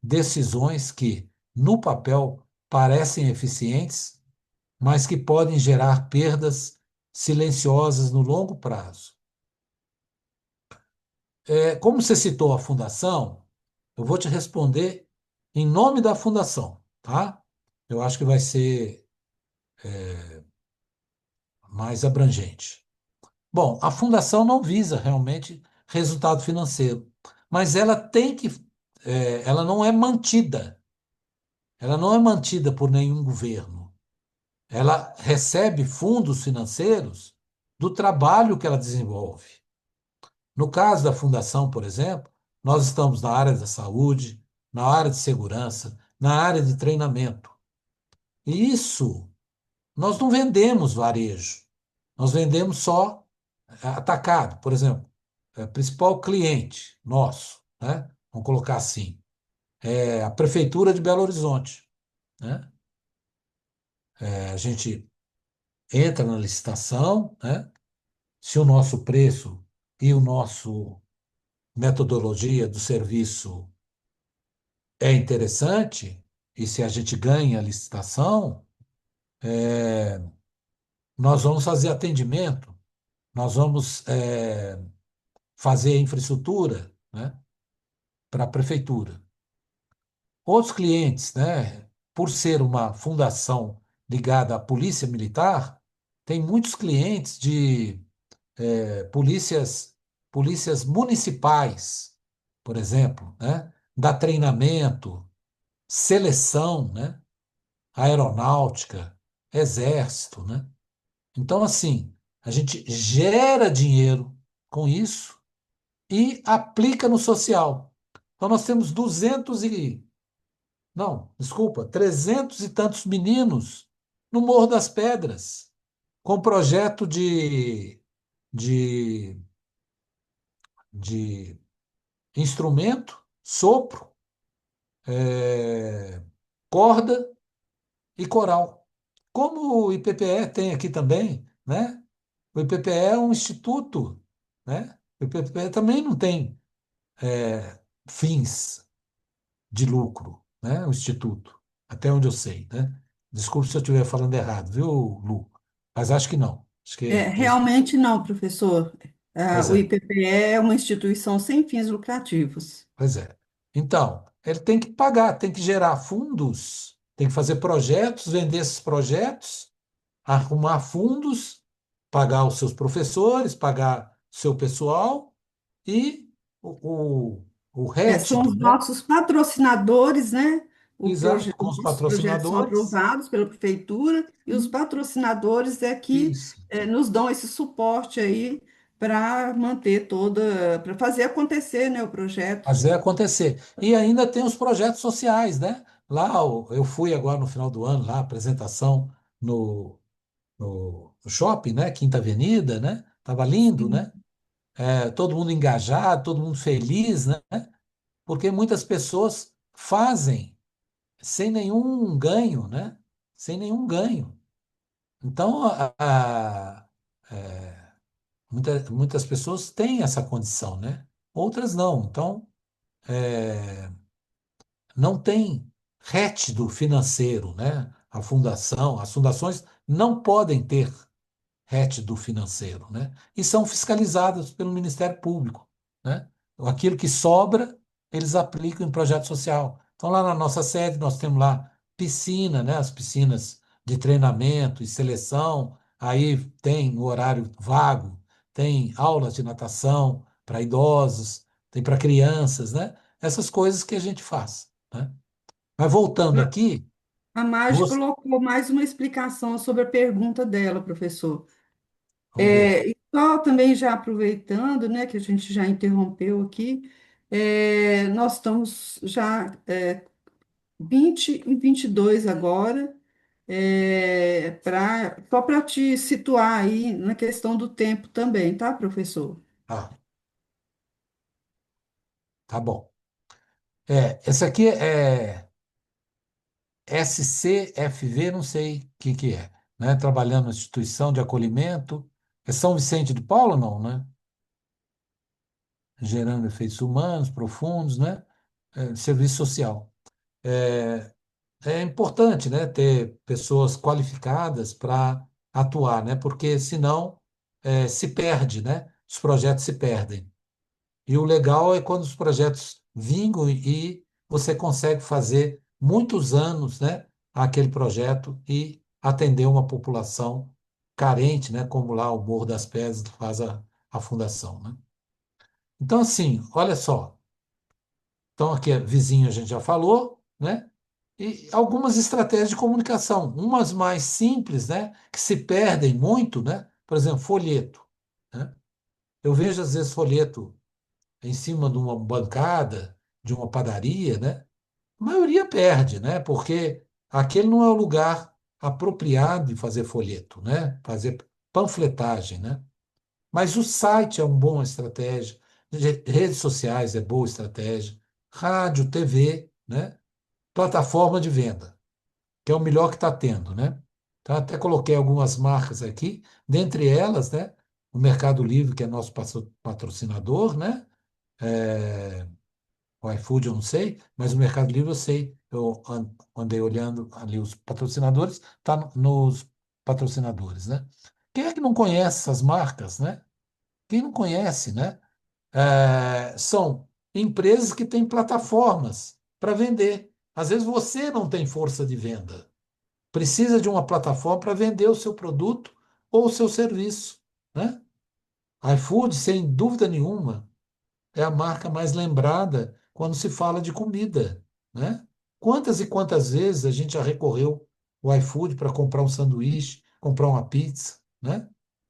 decisões que, no papel, parecem eficientes, mas que podem gerar perdas silenciosas no longo prazo. Como você citou a fundação, eu vou te responder em nome da fundação, tá? Eu acho que vai ser mais abrangente. Bom, a fundação não visa realmente resultado financeiro, mas ela não é mantida. Ela não é mantida por nenhum governo. Ela recebe fundos financeiros do trabalho que ela desenvolve. No caso da fundação, por exemplo, nós estamos na área da saúde, na área de segurança, na área de treinamento. E isso, nós não vendemos varejo, nós vendemos só atacado, por exemplo, principal cliente nosso, né? Vamos colocar assim, é a Prefeitura de Belo Horizonte, né? A gente entra na licitação, né? Se o nosso preço e o nosso metodologia do serviço é interessante, e se a gente ganha a licitação, nós vamos fazer atendimento, nós vamos fazer infraestrutura, né, para a prefeitura. Outros clientes, né, por ser uma fundação ligada à polícia militar, tem muitos clientes de polícias municipais, por exemplo, né, dá treinamento, seleção, né, aeronáutica, exército, né? Então, assim, a gente gera dinheiro com isso e aplica no social. Então, nós temos 300 e tantos meninos no Morro das Pedras, com projeto de, de instrumento, sopro, eh, corda e coral. Como o IPPE tem aqui também, né? O IPPE é um instituto, né? O IPPE também não tem fins de lucro, né? O instituto, até onde eu sei, né? Desculpe se eu estiver falando errado, viu, Lu? Mas acho que não. Acho que Realmente não, professor. pois O é, IPPE é uma instituição sem fins lucrativos. pois é. Então, ele tem que pagar, tem que gerar fundos, tem que fazer projetos, vender esses projetos, arrumar fundos, pagar os seus professores, pagar o seu pessoal e o São rédito, os né? nossos patrocinadores, né? Exato, com os Nossos projetos são patrocinadores. aprovados pela prefeitura e os patrocinadores é que Isso. nos dão esse suporte aí para manter para fazer acontecer, né, o projeto. Fazer acontecer. E ainda tem os projetos sociais, né? Lá, eu fui agora no final do ano, lá, apresentação no shopping, né? Quinta Avenida, né? Tava lindo, Sim. né? Todo mundo engajado, todo mundo feliz, né? Porque muitas pessoas fazem sem nenhum ganho, né? Sem nenhum ganho. Então, muitas pessoas têm essa condição, né? Outras não. Então, não tem rétido financeiro, né? As fundações não podem ter rétido financeiro, né? E são fiscalizadas pelo Ministério Público, né? Aquilo que sobra, eles aplicam em projeto social. Então, lá na nossa sede, nós temos lá piscina, né? As piscinas de treinamento e seleção, aí tem o horário vago, tem aulas de natação para idosos, tem para crianças, né? Essas coisas que a gente faz, né? Mas voltando aqui, A Marge você- colocou mais uma explicação sobre a pergunta dela, professor. vamos ver. E só também já aproveitando, né, que a gente já interrompeu aqui, nós estamos já 20 e 22 agora, só para te situar aí na questão do tempo também, tá, professor? Ah, tá bom. Essa aqui é SCFV, não sei o que é. né? Trabalhando na instituição de acolhimento. É São Vicente de Paulo, não, né? Gerando efeitos humanos profundos, né? Serviço social. É, é importante, né, ter pessoas qualificadas para atuar, né? Porque senão se perde, né? Os projetos se perdem. E o legal é quando os projetos vingam e você consegue fazer muitos anos, né, aquele projeto e atender uma população carente, né, como lá o Morro das Pedras faz a fundação, né? Então, assim, olha só. Então, aqui é vizinho, a gente já falou, né? E algumas estratégias de comunicação, umas mais simples, né, que se perdem muito, né? Por exemplo, folheto, né? Eu vejo às vezes folheto em cima de uma bancada, de uma padaria, né? A maioria perde, né? Porque aquele não é o lugar apropriado de fazer folheto, né? Fazer panfletagem, né? Mas o site é uma boa estratégia, redes sociais é boa estratégia, rádio, TV, né? Plataforma de venda, que é o melhor que está tendo, né? Então, até coloquei algumas marcas aqui, dentre elas, né? O Mercado Livre, que é nosso patrocinador, né? É, o iFood eu não sei, mas o Mercado Livre eu sei. Eu andei olhando ali os patrocinadores, está nos patrocinadores, né? Quem é que não conhece essas marcas, né? Quem não conhece, né? São empresas que têm plataformas para vender. Às vezes você não tem força de venda, precisa de uma plataforma para vender o seu produto ou o seu serviço, né? iFood, sem dúvida nenhuma, é a marca mais lembrada quando se fala de comida, né? Quantas e quantas vezes a gente já recorreu ao iFood para comprar um sanduíche, comprar uma pizza, né?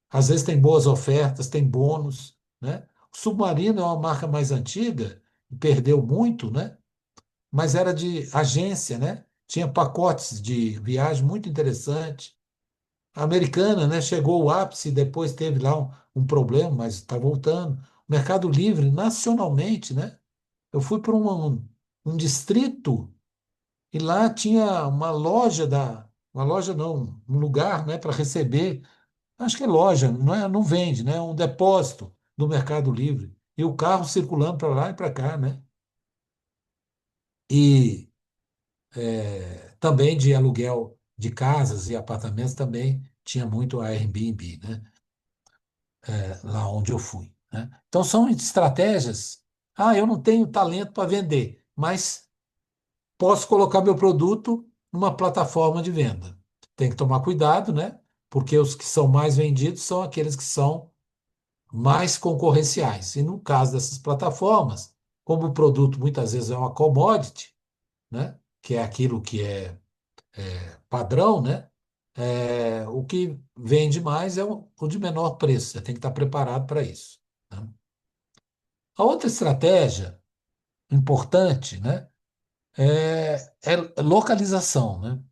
Às vezes tem boas ofertas, tem bônus, né? O Submarino é uma marca mais antiga, perdeu muito, né? Mas era de agência, né? Tinha pacotes de viagem muito interessantes. A Americana, né? Chegou ao ápice, depois teve lá um problema, mas está voltando. O Mercado Livre, nacionalmente, né? Eu fui para um distrito e lá tinha uma loja não, um lugar, né, para receber. Acho que é loja, não é, não vende, né? É um depósito do Mercado Livre. E o carro circulando para lá e para cá, né? E também de aluguel de casas e apartamentos também tinha muito a Airbnb, né? Lá onde eu fui, né? Então são estratégias. Ah, eu não tenho talento para vender, mas posso colocar meu produto numa plataforma de venda. Tem que tomar cuidado, né? Porque os que são mais vendidos são aqueles que são mais concorrenciais. E no caso dessas plataformas, como o produto muitas vezes é uma commodity, né? Que é aquilo que é padrão, né? O que vende mais é o de menor preço. Você tem que estar preparado para isso, né? A outra estratégia importante, né? É localização, né?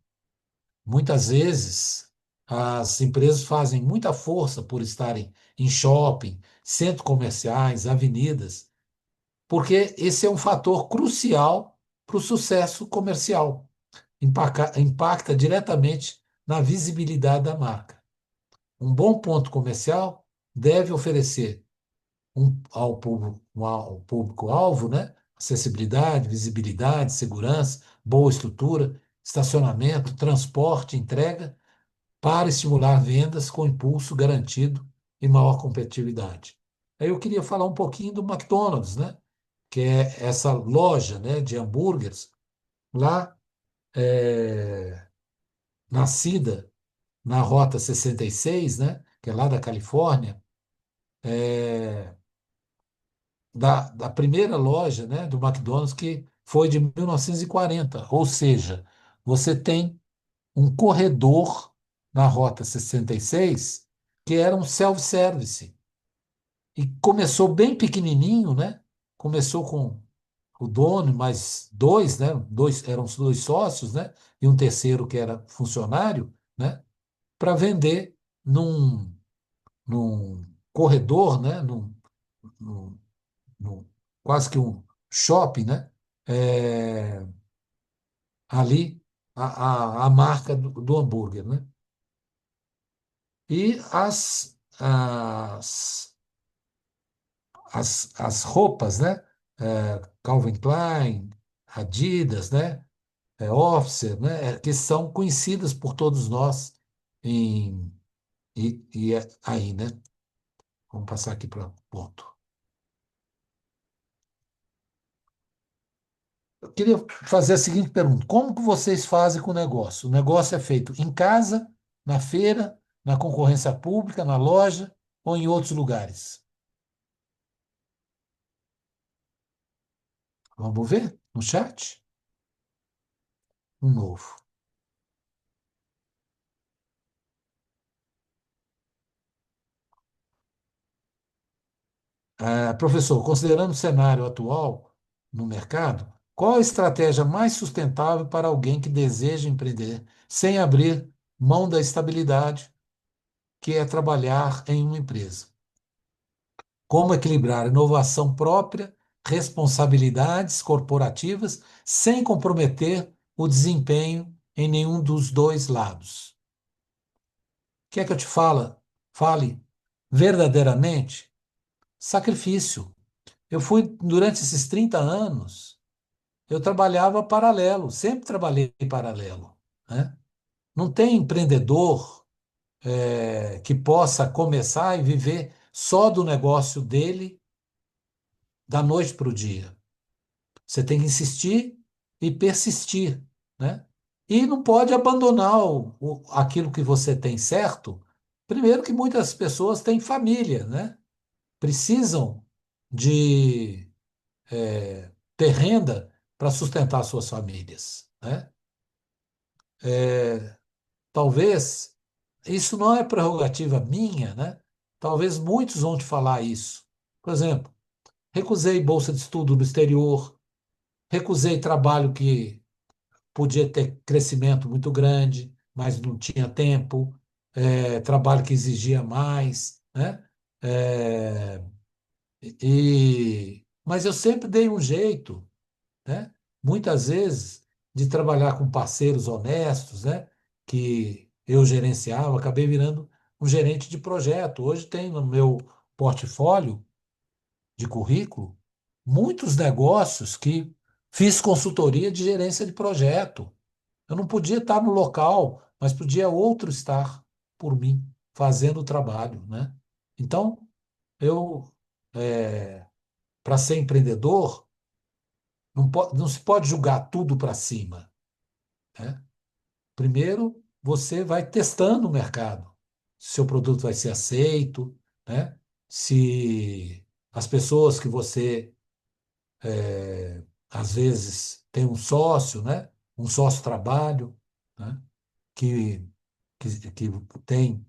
Muitas vezes as empresas fazem muita força por estarem em shopping, centros comerciais, avenidas, porque esse é um fator crucial para o sucesso comercial. Impacta diretamente na visibilidade da marca. Um bom ponto comercial deve oferecer ao público-alvo, né? Acessibilidade, visibilidade, segurança, boa estrutura, estacionamento, transporte, entrega, para estimular vendas com impulso garantido e maior competitividade. Aí eu queria falar um pouquinho do McDonald's, né? Que é essa loja, né, de hambúrgueres, lá nascida na Rota 66, né, que é lá da Califórnia, da primeira loja, né, do McDonald's, que foi de 1940. Ou seja, você tem um corredor na Rota 66 que era um self-service. E começou bem pequenininho, né? Começou com o dono, mais dois, né? Eram os dois sócios, né? E um terceiro que era funcionário, né? Para vender num, num corredor, né? Num- num- quase que um shopping, né? É, ali a marca do hambúrguer, né? E as roupas, né? Calvin Klein, Adidas, né? Officer, né? Que são conhecidas por todos nós em, aí, né? Vamos passar aqui para o ponto. Eu queria fazer a seguinte pergunta: como que vocês fazem com o negócio? O negócio é feito em casa, na feira, na concorrência pública, na loja ou em outros lugares? Vamos ver no chat? Um novo. Professor, considerando o cenário atual no mercado, qual a estratégia mais sustentável para alguém que deseja empreender sem abrir mão da estabilidade, que é trabalhar em uma empresa? Como equilibrar inovação própria, responsabilidades corporativas, sem comprometer o desempenho em nenhum dos dois lados? Quer que eu te fale verdadeiramente? Sacrifício. Durante esses 30 anos, eu trabalhava paralelo, sempre trabalhei em paralelo, né? Não tem empreendedor que possa começar e viver só do negócio dele da noite para o dia. Você tem que insistir e persistir, né? E não pode abandonar aquilo que você tem certo. Primeiro que muitas pessoas têm família, né? Precisam de ter renda para sustentar suas famílias, né? Talvez isso não é prerrogativa minha, né? Talvez muitos vão te falar isso. Por exemplo, recusei bolsa de estudo no exterior, recusei trabalho que podia ter crescimento muito grande, mas não tinha tempo, trabalho que exigia mais, né? É, mas eu sempre dei um jeito, né? Muitas vezes de trabalhar com parceiros honestos, né? Que eu gerenciava, acabei virando um gerente de projeto. Hoje tem no meu portfólio de currículo muitos negócios que fiz consultoria de gerência de projeto. Eu não podia estar no local, mas podia outro estar por mim, fazendo o trabalho, né? Então, eu, para ser empreendedor, não se pode julgar tudo para cima, né? Primeiro, você vai testando o mercado, se seu produto vai ser aceito, né? Se as pessoas que você, às vezes, tem um sócio, né? Um sócio-trabalho, né? Que, que tem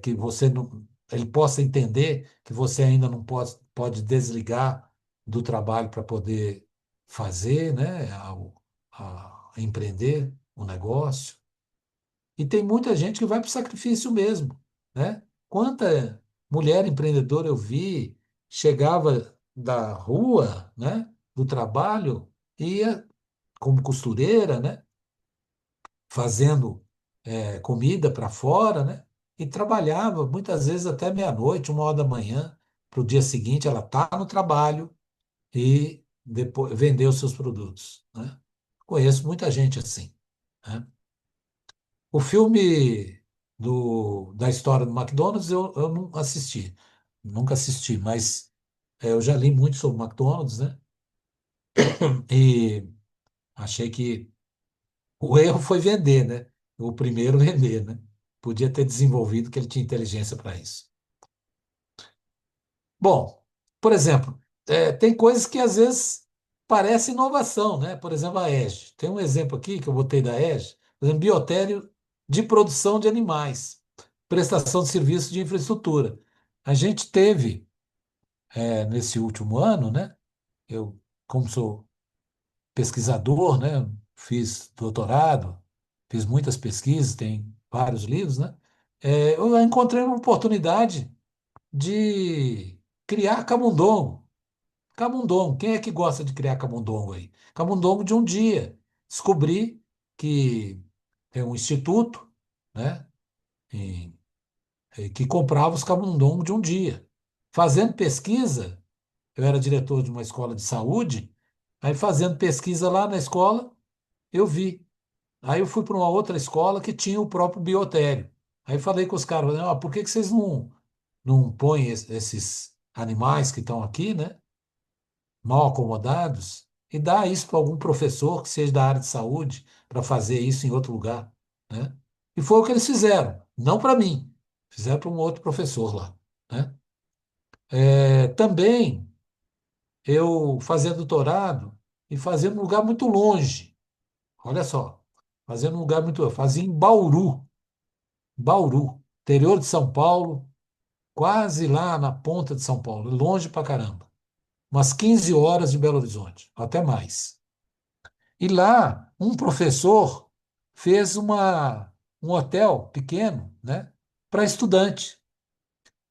que você não, ele possa entender que você ainda não pode desligar do trabalho para poder fazer, né, empreender o negócio. E tem muita gente que vai para o sacrifício mesmo, né? Quanta mulher empreendedora eu vi, chegava da rua, né, do trabalho, ia como costureira, né? Fazendo comida para fora, né? E trabalhava muitas vezes até meia-noite, 1 hora da manhã, para o dia seguinte ela tá no trabalho e depois vender os seus produtos, né? Conheço muita gente assim, né? O filme da história do McDonald's eu não assisti, nunca assisti, mas eu já li muito sobre o McDonald's, né? E achei que o erro foi vender, né? O primeiro vender, né? Podia ter desenvolvido que ele tinha inteligência para isso. Bom, por exemplo, tem coisas que às vezes parecem inovação, né? Por exemplo, a EGE. Tem um exemplo aqui que eu botei da EGE, por exemplo, biotério de produção de animais, prestação de serviços de infraestrutura. A gente teve, nesse último ano, né? Eu, como sou pesquisador, né? Fiz doutorado, fiz muitas pesquisas, tem vários livros, né? Eu encontrei uma oportunidade de criar camundongo. Camundongo, quem é que gosta de criar camundongo aí? Camundongo de um dia. Descobri que tem um instituto, né? que comprava os camundongos de um dia. Fazendo pesquisa, eu era diretor de uma escola de saúde, aí fazendo pesquisa lá na escola, eu vi. Aí eu fui para uma outra escola que tinha o próprio biotério. Aí falei com os caras, falei, por que que vocês não põem esses animais que estão aqui, né, mal acomodados, e dá isso para algum professor que seja da área de saúde para fazer isso em outro lugar, né? E foi o que eles fizeram, não para mim, fizeram para um outro professor lá, né? Também eu fazia doutorado e fazia num lugar muito longe, olha só, fazia num lugar muito, fazia em Bauru, Bauru, interior de São Paulo, quase lá na ponta de São Paulo, longe pra caramba. Umas 15 horas de Belo Horizonte, até mais. E lá, um professor fez um hotel pequeno, né, para estudante.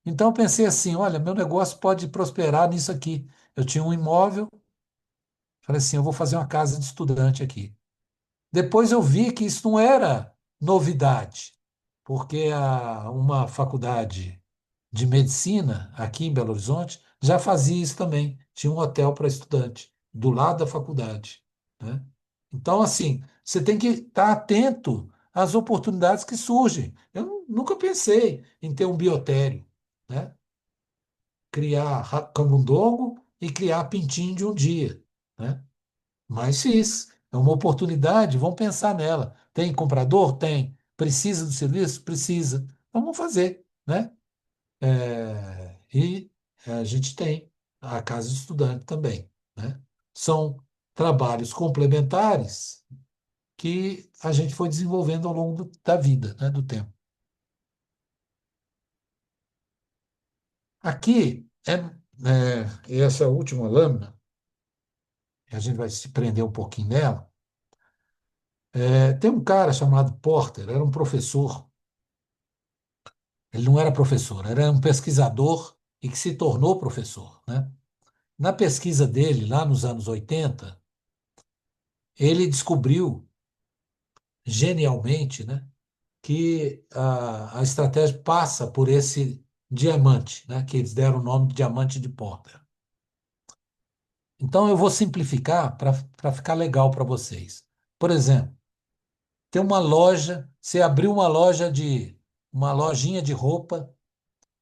Então eu pensei assim, olha, meu negócio pode prosperar nisso aqui. Eu tinha um imóvel, falei assim, eu vou fazer uma casa de estudante aqui. Depois eu vi que isso não era novidade, porque uma faculdade de medicina aqui em Belo Horizonte já fazia isso também. Tinha um hotel para estudante do lado da faculdade, né? Então, assim, você tem que estar atento às oportunidades que surgem. Eu nunca pensei em ter um biotério, né? Criar camundongo e criar pintinho de um dia, né? Mas fiz. É uma oportunidade, vamos pensar nela. Tem comprador? Tem. Precisa do serviço? Precisa. Vamos fazer, né? E a gente tem a casa de estudante também, né? São trabalhos complementares que a gente foi desenvolvendo ao longo da vida, né, do tempo. Aqui essa última lâmina, a gente vai se prender um pouquinho nela. Tem um cara chamado Porter, era um professor. Ele não era professor, era um pesquisador e que se tornou professor, né? Na pesquisa dele, lá nos anos 80, ele descobriu genialmente, né, que a estratégia passa por esse diamante, né, que eles deram o nome de diamante de Porter. Então eu vou simplificar para ficar legal para vocês. Por exemplo, tem uma loja, você abriu uma lojinha de roupa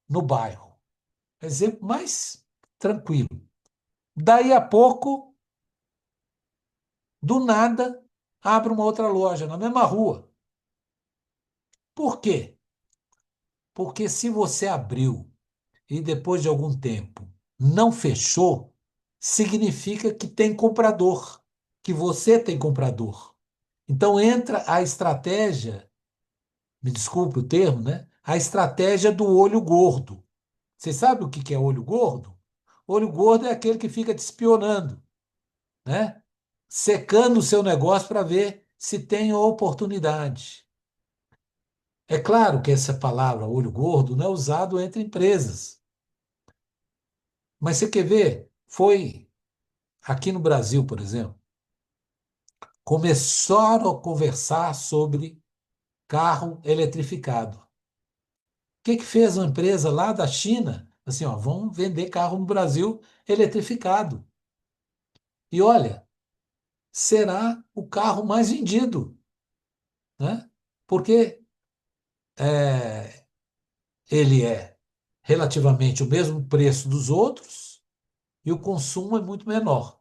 no bairro. Exemplo mais tranquilo. Daí a pouco, do nada, abre uma outra loja na mesma rua. Por quê? Porque se você abriu e depois de algum tempo não fechou, significa que tem comprador, que você tem comprador. Então entra a estratégia, me desculpe o termo, né? A estratégia do olho gordo. Você sabe o que é olho gordo? Olho gordo é aquele que fica te espionando, né? Secando o seu negócio para ver se tem oportunidade. É claro que essa palavra olho gordo não é usado entre empresas. Mas você quer ver? Foi aqui no Brasil, por exemplo, começaram a conversar sobre carro eletrificado. O que fez uma empresa lá da China? Assim, ó, vamos vender carro no Brasil eletrificado. E olha, será o carro mais vendido, né? Porque é, ele é relativamente o mesmo preço dos outros e o consumo é muito menor.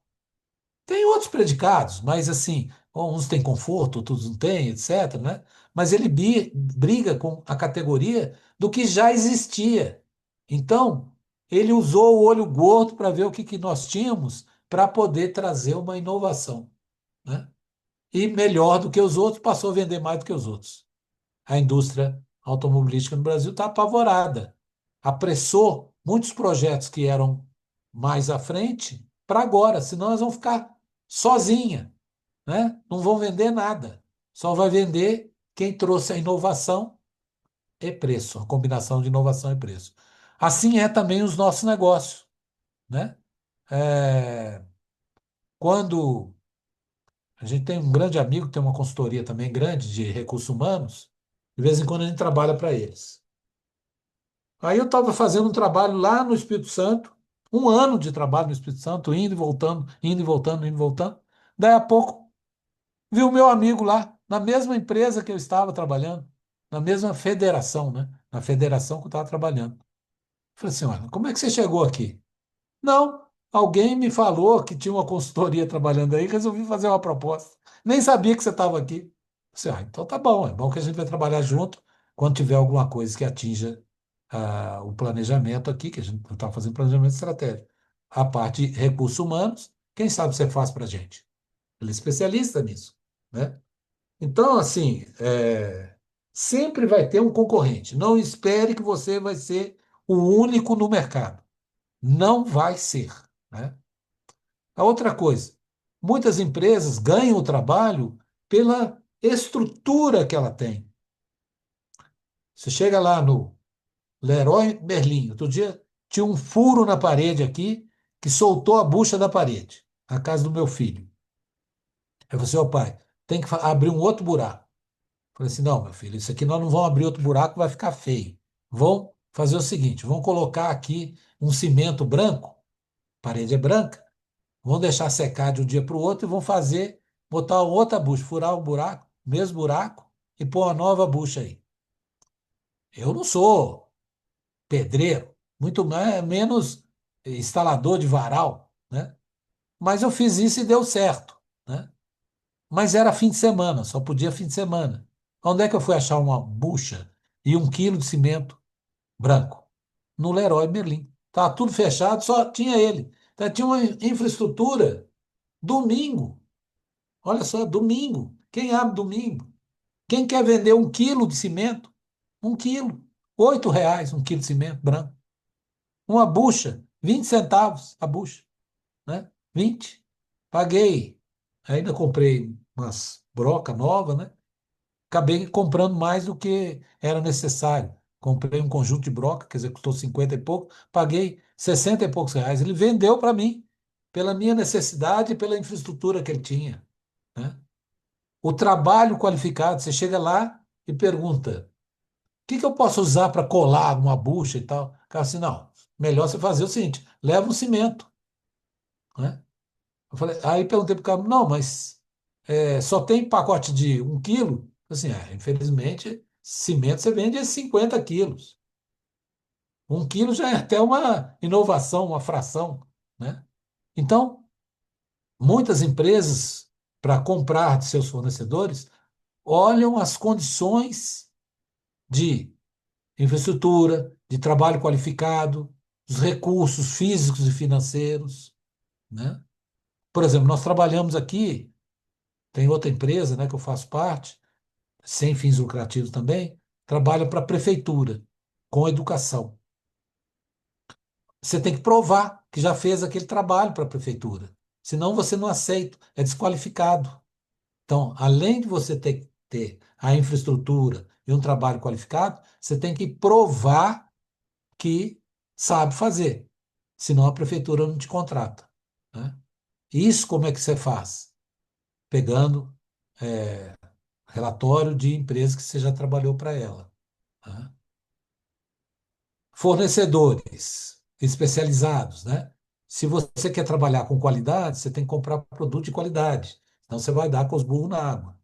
Tem outros predicados, mas assim, uns têm conforto, outros não têm, etc., né? Mas ele briga com a categoria do que já existia. Então, ele usou o olho gordo para ver o que nós tínhamos para poder trazer uma inovação, né? E melhor do que os outros, passou a vender mais do que os outros. A indústria automobilística no Brasil está apavorada. Apressou muitos projetos que eram mais à frente para agora, senão nós vamos ficar sozinha, né? Não vão vender nada. Só vai vender quem trouxe a inovação e preço, a combinação de inovação e preço. Assim é também os nossos negócios, né? É, quando a gente tem um grande amigo que tem uma consultoria também grande de recursos humanos, de vez em quando a gente trabalha para eles. Aí eu estava fazendo um trabalho lá no Espírito Santo, um ano de trabalho no Espírito Santo, indo e voltando, indo e voltando, indo e voltando. Daí a pouco, vi o meu amigo lá, na mesma empresa que eu estava trabalhando, na mesma federação, né? Na federação que eu estava trabalhando. Falei assim, olha, como é que você chegou aqui? Não, alguém me falou que tinha uma consultoria trabalhando aí, resolvi fazer uma proposta. Nem sabia que você estava aqui. Falei, então tá bom, é bom que a gente vai trabalhar junto quando tiver alguma coisa que atinja o planejamento aqui, que a gente está fazendo planejamento estratégico. A parte de recursos humanos, quem sabe você faz para a gente? Ele é especialista nisso, né? Então, assim, sempre vai ter um concorrente. Não espere que você vai ser o único no mercado. Não vai ser, né? A outra coisa, muitas empresas ganham o trabalho pela estrutura que ela tem. Você chega lá no Leroy Merlin, outro dia tinha um furo na parede aqui que soltou a bucha da parede, na casa do meu filho. Aí você, ó pai, tem que abrir um outro buraco. Falei assim, não, meu filho, isso aqui nós não vamos abrir outro buraco, vai ficar feio. Vão fazer o seguinte, vão colocar aqui um cimento branco, parede é branca, vão deixar secar de um dia para o outro e vão fazer, botar outra bucha, furar o buraco, mesmo buraco, e pôr uma nova bucha aí. Eu não sou pedreiro, muito menos instalador de varal, né? Mas eu fiz isso e deu certo, né? Mas era fim de semana, só podia fim de semana. Onde é que eu fui achar uma bucha e 1 quilo de cimento branco? No Leroy Merlin. Estava tudo fechado, só tinha ele. Então, tinha uma infraestrutura. Domingo, olha só, domingo. Quem abre domingo? Quem quer vender 1 quilo de cimento? 1 quilo. R$ 8 1 quilo de cimento branco. Uma bucha, 20 centavos a bucha, né? 20. Paguei. Ainda comprei umas broca nova, né? Acabei comprando mais do que era necessário. Comprei um conjunto de broca, quer dizer, custou 50 e pouco, paguei 60 e poucos reais. Ele vendeu para mim, pela minha necessidade e pela infraestrutura que ele tinha, né? O trabalho qualificado, você chega lá e pergunta: o que que eu posso usar para colar uma bucha e tal? O cara assim, não, melhor você fazer o seguinte, leva um cimento, né? Eu falei, aí perguntei para o cara, não, mas só tem pacote de 1 quilo? Assim, infelizmente, cimento você vende 50 quilos. 1 quilo já é até uma inovação, uma fração, né? Então, muitas empresas, para comprar de seus fornecedores, olham as condições de infraestrutura, de trabalho qualificado, os recursos físicos e financeiros, né? Por exemplo, nós trabalhamos aqui, tem outra empresa, né, que eu faço parte, sem fins lucrativos também, trabalha para a prefeitura, com educação. Você tem que provar que já fez aquele trabalho para a prefeitura. Senão você não aceita, é desqualificado. Então, além de você ter que ter a infraestrutura e um trabalho qualificado, você tem que provar que sabe fazer. Senão a prefeitura não te contrata, né? Isso como é que você faz? Pegando relatório de empresa que você já trabalhou para ela, né? Fornecedores especializados, né? Se você quer trabalhar com qualidade, você tem que comprar produto de qualidade. Então você vai dar com os burros na água.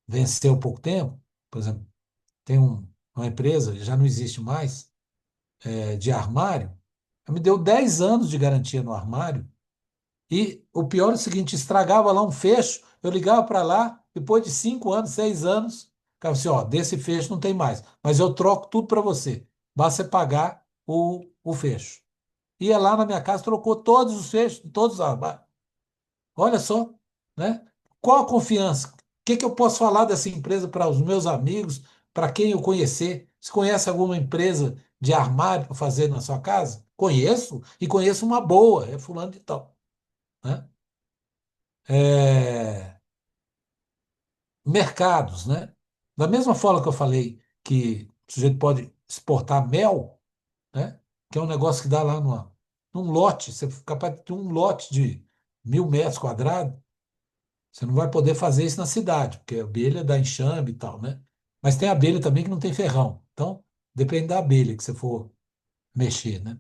Venceu pouco tempo, por exemplo, tem uma empresa, já não existe mais, de armário, me deu 10 anos de garantia no armário. E o pior é o seguinte, estragava lá um fecho, eu ligava para lá, depois de 5 anos, 6 anos, ficava assim, ó, desse fecho não tem mais, mas eu troco tudo para você, basta você pagar o fecho. Ia lá na minha casa, trocou todos os fechos, todos os armários. Olha só, né? Qual a confiança? O que que eu posso falar dessa empresa para os meus amigos, para quem eu conhecer? Você conhece alguma empresa de armário para fazer na sua casa? Conheço, e conheço uma boa, é fulano de tal, né? É, mercados, né? Da mesma forma que eu falei que o sujeito pode exportar mel, né? Que é um negócio que dá lá num lote, você é capaz de ter um lote de 1.000 metros quadrados, você não vai poder fazer isso na cidade, porque a abelha dá enxame e tal, né? Mas tem abelha também que não tem ferrão. Então, depende da abelha que você for mexer, né?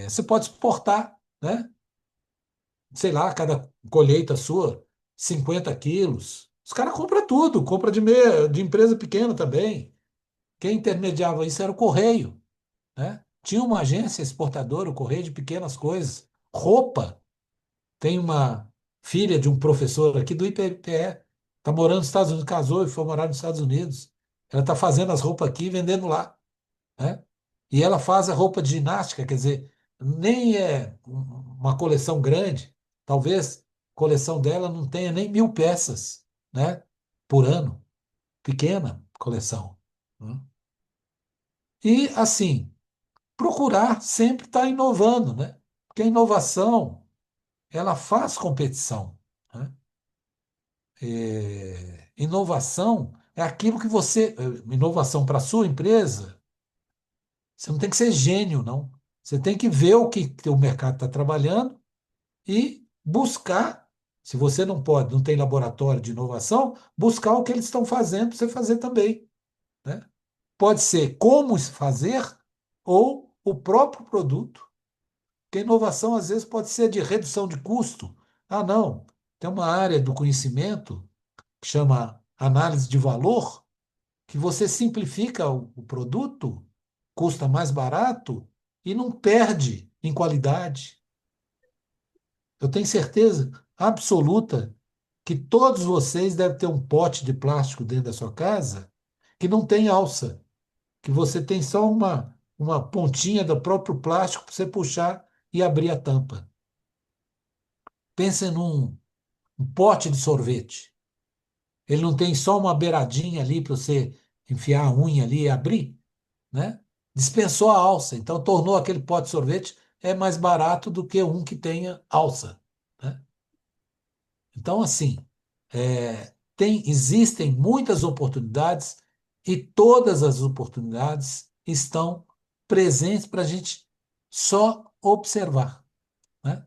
Você pode exportar, né? Sei lá, cada colheita sua, 50 quilos. Os caras compram tudo, compra de empresa pequena também. Quem intermediava isso era o Correio, né? Tinha uma agência exportadora, o Correio de pequenas coisas. Roupa. Tem uma filha de um professor aqui do IPPE, está morando nos Estados Unidos, casou e foi morar nos Estados Unidos. Ela está fazendo as roupas aqui e vendendo lá, né? E ela faz a roupa de ginástica, quer dizer, nem é uma coleção grande. Talvez a coleção dela não tenha nem 1.000 peças, né? Por ano. Pequena coleção, né? E, assim, procurar sempre estar inovando, né? Porque a inovação, ela faz competição, né? Inovação é aquilo que você. Inovação para a sua empresa, você não tem que ser gênio, não. Você tem que ver o que o mercado está trabalhando e buscar. Se você não pode, não tem laboratório de inovação, buscar o que eles estão fazendo para você fazer também, né? Pode ser como fazer ou o próprio produto. Porque inovação, às vezes, pode ser de redução de custo. Ah, não. Tem uma área do conhecimento que chama análise de valor, que você simplifica o produto, custa mais barato e não perde em qualidade. Eu tenho certeza absoluta que todos vocês devem ter um pote de plástico dentro da sua casa que não tem alça, que você tem só uma pontinha do próprio plástico para você puxar e abrir a tampa. Pense num um pote de sorvete. Ele não tem só uma beiradinha ali para você enfiar a unha ali e abrir, né? Dispensou a alça, então tornou aquele pote de sorvete mais barato do que um que tenha alça, né? Então, assim, existem muitas oportunidades e todas as oportunidades estão presentes para a gente só observar, né?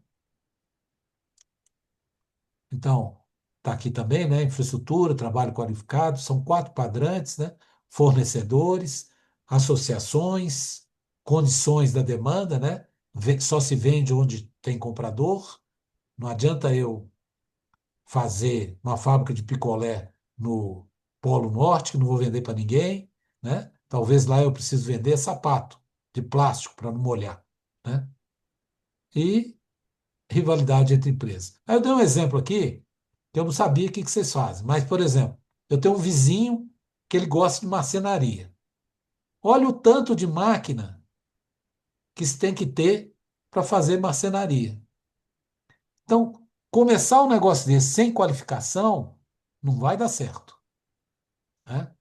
Então, está aqui também, né? Infraestrutura, trabalho qualificado, são 4 quadrantes, né? Fornecedores, associações, condições da demanda, né? Só se vende onde tem comprador. Não adianta eu fazer uma fábrica de picolé no Polo Norte, que não vou vender para ninguém, né? Talvez lá eu precise vender sapato de plástico para não molhar, né? E rivalidade entre empresas. Aí eu dei um exemplo aqui que eu não sabia o que vocês fazem, mas, por exemplo, eu tenho um vizinho que ele gosta de marcenaria. Olha o tanto de máquina que se tem que ter para fazer marcenaria. Então, começar um negócio desse sem qualificação não vai dar certo, né?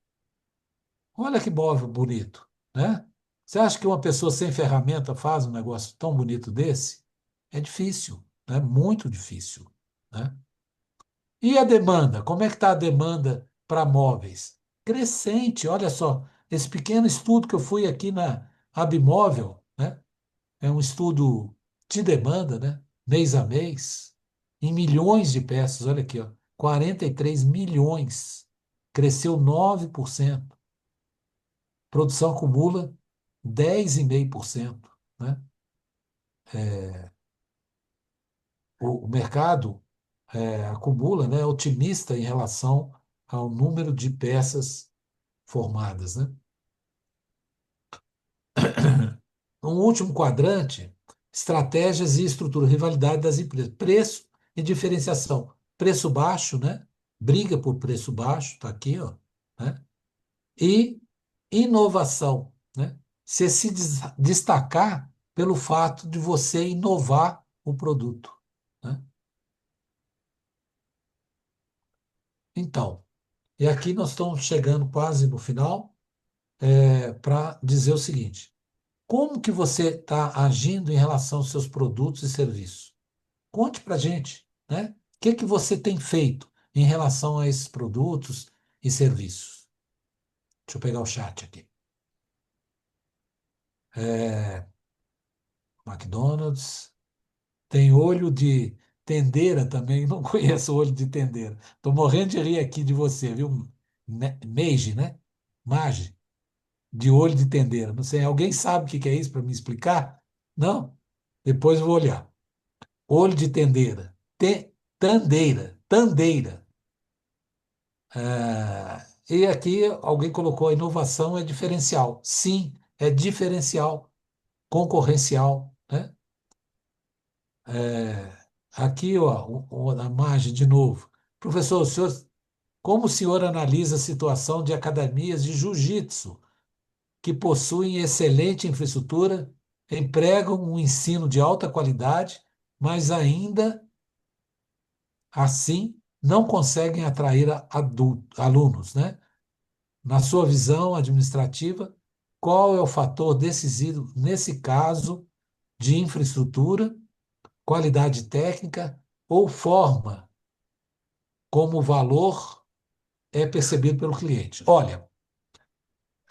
Olha que móvel bonito, né? Você acha que uma pessoa sem ferramenta faz um negócio tão bonito desse? É difícil, né? Muito difícil, né? E a demanda? Como é que está a demanda para móveis? Crescente, olha só. Esse pequeno estudo que eu fui aqui na Abimóvel, né? É um estudo de demanda, né? Mês a mês, em milhões de peças. Olha aqui, ó, 43 milhões. Cresceu 9%. Produção acumula 10,5%, né? O mercado acumula, né? Otimista em relação ao número de peças formadas, né? Um último quadrante, estratégias e estrutura, rivalidade das empresas, preço e diferenciação. Preço baixo, né? Briga por preço baixo, está aqui, ó, né? E inovação, né? Você se destacar pelo fato de você inovar o produto, né? Então, e aqui nós estamos chegando quase no final, para dizer o seguinte: como que você está agindo em relação aos seus produtos e serviços? Conte para a gente, né? O que que você tem feito em relação a esses produtos e serviços? Deixa eu pegar o chat aqui. É, McDonald's. Tem olho de tendeira também. Não conheço olho de tendeira. Estou morrendo de rir aqui de você, viu? Meiji, né? Mage. de olho de tendeira. Não sei, alguém sabe o que que é isso para me explicar? Não? Depois eu vou olhar. Olho de tendeira. Tandeira. E aqui alguém colocou a inovação é diferencial. Sim, é diferencial, concorrencial, né? Aqui, ó, a margem de novo. Professor, como o senhor analisa a situação de academias de jiu-jitsu que possuem excelente infraestrutura, empregam um ensino de alta qualidade, mas ainda assim não conseguem atrair alunos, né? Na sua visão administrativa, qual é o fator decisivo nesse caso de infraestrutura, qualidade técnica ou forma como o valor é percebido pelo cliente? Olha,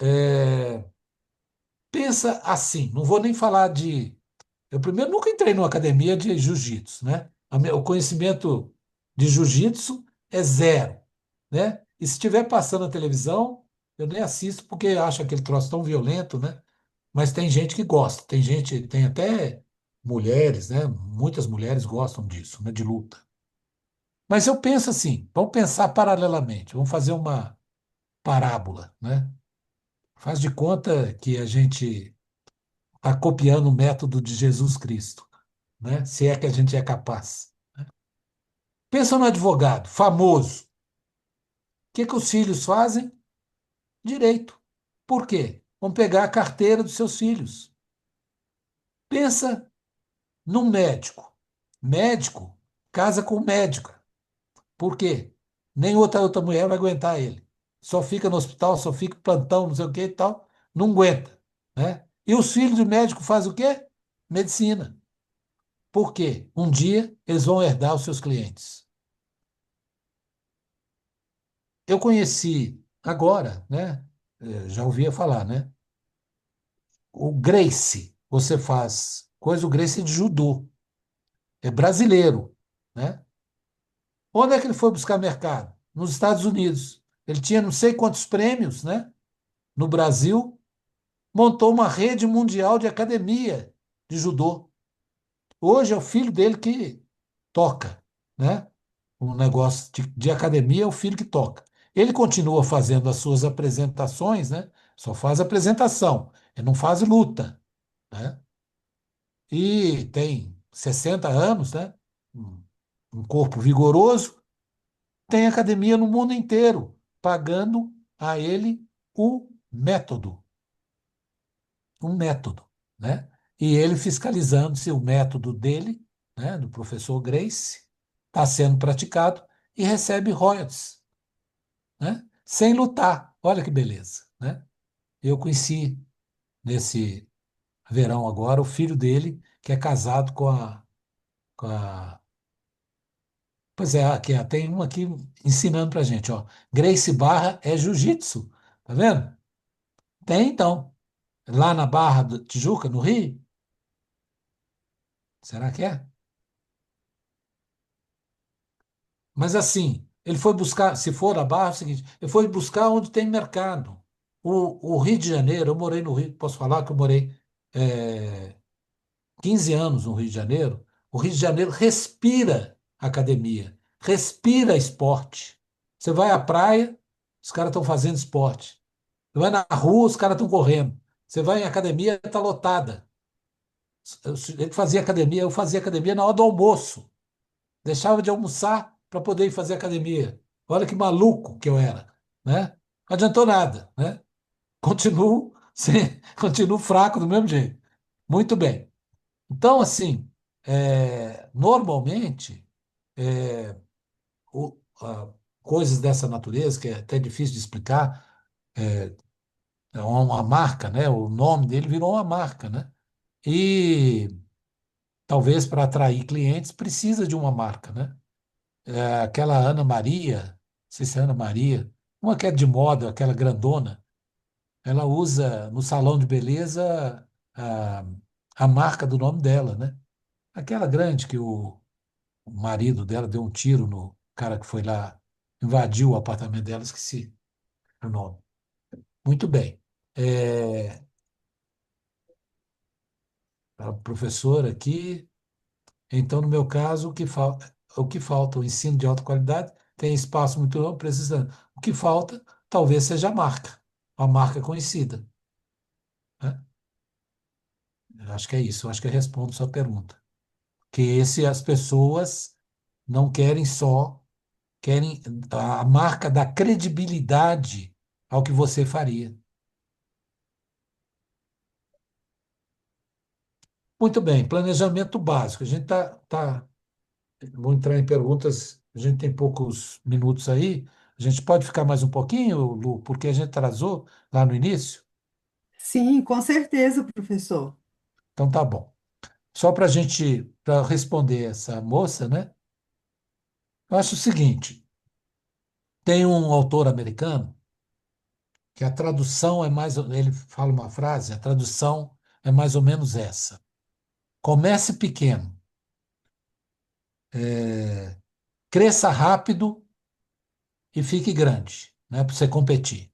é, pensa assim, não vou nem falar de. Eu primeiro nunca entrei numa academia de jiu-jitsu, né? O conhecimento de jiu-jitsu é zero, né? E se estiver passando na televisão, eu nem assisto porque acho aquele troço tão violento, né? Mas tem gente que gosta, tem gente, tem até mulheres, né? Muitas mulheres gostam disso, né? De luta. Mas eu penso assim, vamos pensar paralelamente, vamos fazer uma parábola, né? Faz de conta que a gente está copiando o método de Jesus Cristo, né? Se é que a gente é capaz. Pensa no advogado famoso. O que que os filhos fazem? Direito. Por quê? Vão pegar a carteira dos seus filhos. Pensa num médico. Médico casa com médica. Por quê? Nem outra mulher vai aguentar ele. Só fica no hospital, só fica em plantão, não sei o que e tal. Não aguenta, né? E os filhos do médico fazem o quê? Medicina. Por quê? Um dia eles vão herdar os seus clientes. Eu conheci agora, né? Já ouvia falar, né? O Gracie, você faz coisa, o Gracie é de judô, é brasileiro, né? Onde é que ele foi buscar mercado? Nos Estados Unidos. Ele tinha não sei quantos prêmios, né? No Brasil, montou uma rede mundial de academia de judô. Hoje é o filho dele que toca, né? O negócio de academia é o filho que toca. Ele continua fazendo as suas apresentações, né? Só faz apresentação, ele não faz luta, né? E tem 60 anos, né? Um um corpo vigoroso, tem academia no mundo inteiro, pagando a ele o método, um método, né? E ele fiscalizando se o método dele, né, do professor Grace, está sendo praticado e recebe royalties, né? Sem lutar. Olha que beleza, né? Eu conheci nesse verão agora o filho dele, que é casado com a. Pois é, aqui, ó, tem um aqui ensinando pra gente, ó. Grace Barra é jiu-jitsu, tá vendo? Tem então. Lá na Barra do Tijuca, no Rio? Será que é? Mas assim, ele foi buscar, se for a Barra, é o seguinte, ele foi buscar onde tem mercado. O Rio de Janeiro, eu morei no Rio, posso falar que eu morei é, 15 anos no Rio de Janeiro. O Rio de Janeiro respira academia, respira esporte. Você vai à praia, os caras estão fazendo esporte. Você vai na rua, os caras estão correndo. Você vai em academia, está lotada. Ele fazia academia, eu fazia academia na hora do almoço. Deixava de almoçar para poder ir fazer academia. Olha que maluco que eu era, né? Não adiantou nada, né? Continuo, continuo fraco do mesmo jeito. Muito bem. Então, assim, normalmente, é, o- a- coisas dessa natureza, que é até difícil de explicar, é uma marca, né? O nome dele virou uma marca, né? E talvez para atrair clientes precisa de uma marca, né? Aquela Ana Maria, não sei se é Ana Maria, uma que é de moda, aquela grandona, ela usa no salão de beleza a, a marca do nome dela, né? Aquela grande que o marido dela deu um tiro no cara que foi lá, invadiu o apartamento dela, esqueci o nome. Muito bem. É, a professora aqui. Então, no meu caso, o que falta, o ensino de alta qualidade, tem espaço muito amplo, precisando. O que falta, talvez seja a marca conhecida, né? Eu acho que é isso, eu acho que eu respondo sua pergunta. Que esse as pessoas não querem só, querem a marca da credibilidade ao que você faria. Muito bem, planejamento básico. A gente vou entrar em perguntas, a gente tem poucos minutos aí. A gente pode ficar mais um pouquinho, Lu, porque a gente atrasou lá no início? Sim, com certeza, professor. Então tá bom. Só para responder essa moça, né? Eu acho o seguinte: tem um autor americano que a tradução é mais, ele fala uma frase, a tradução é mais ou menos essa: comece pequeno, cresça rápido e fique grande, né? Para você competir.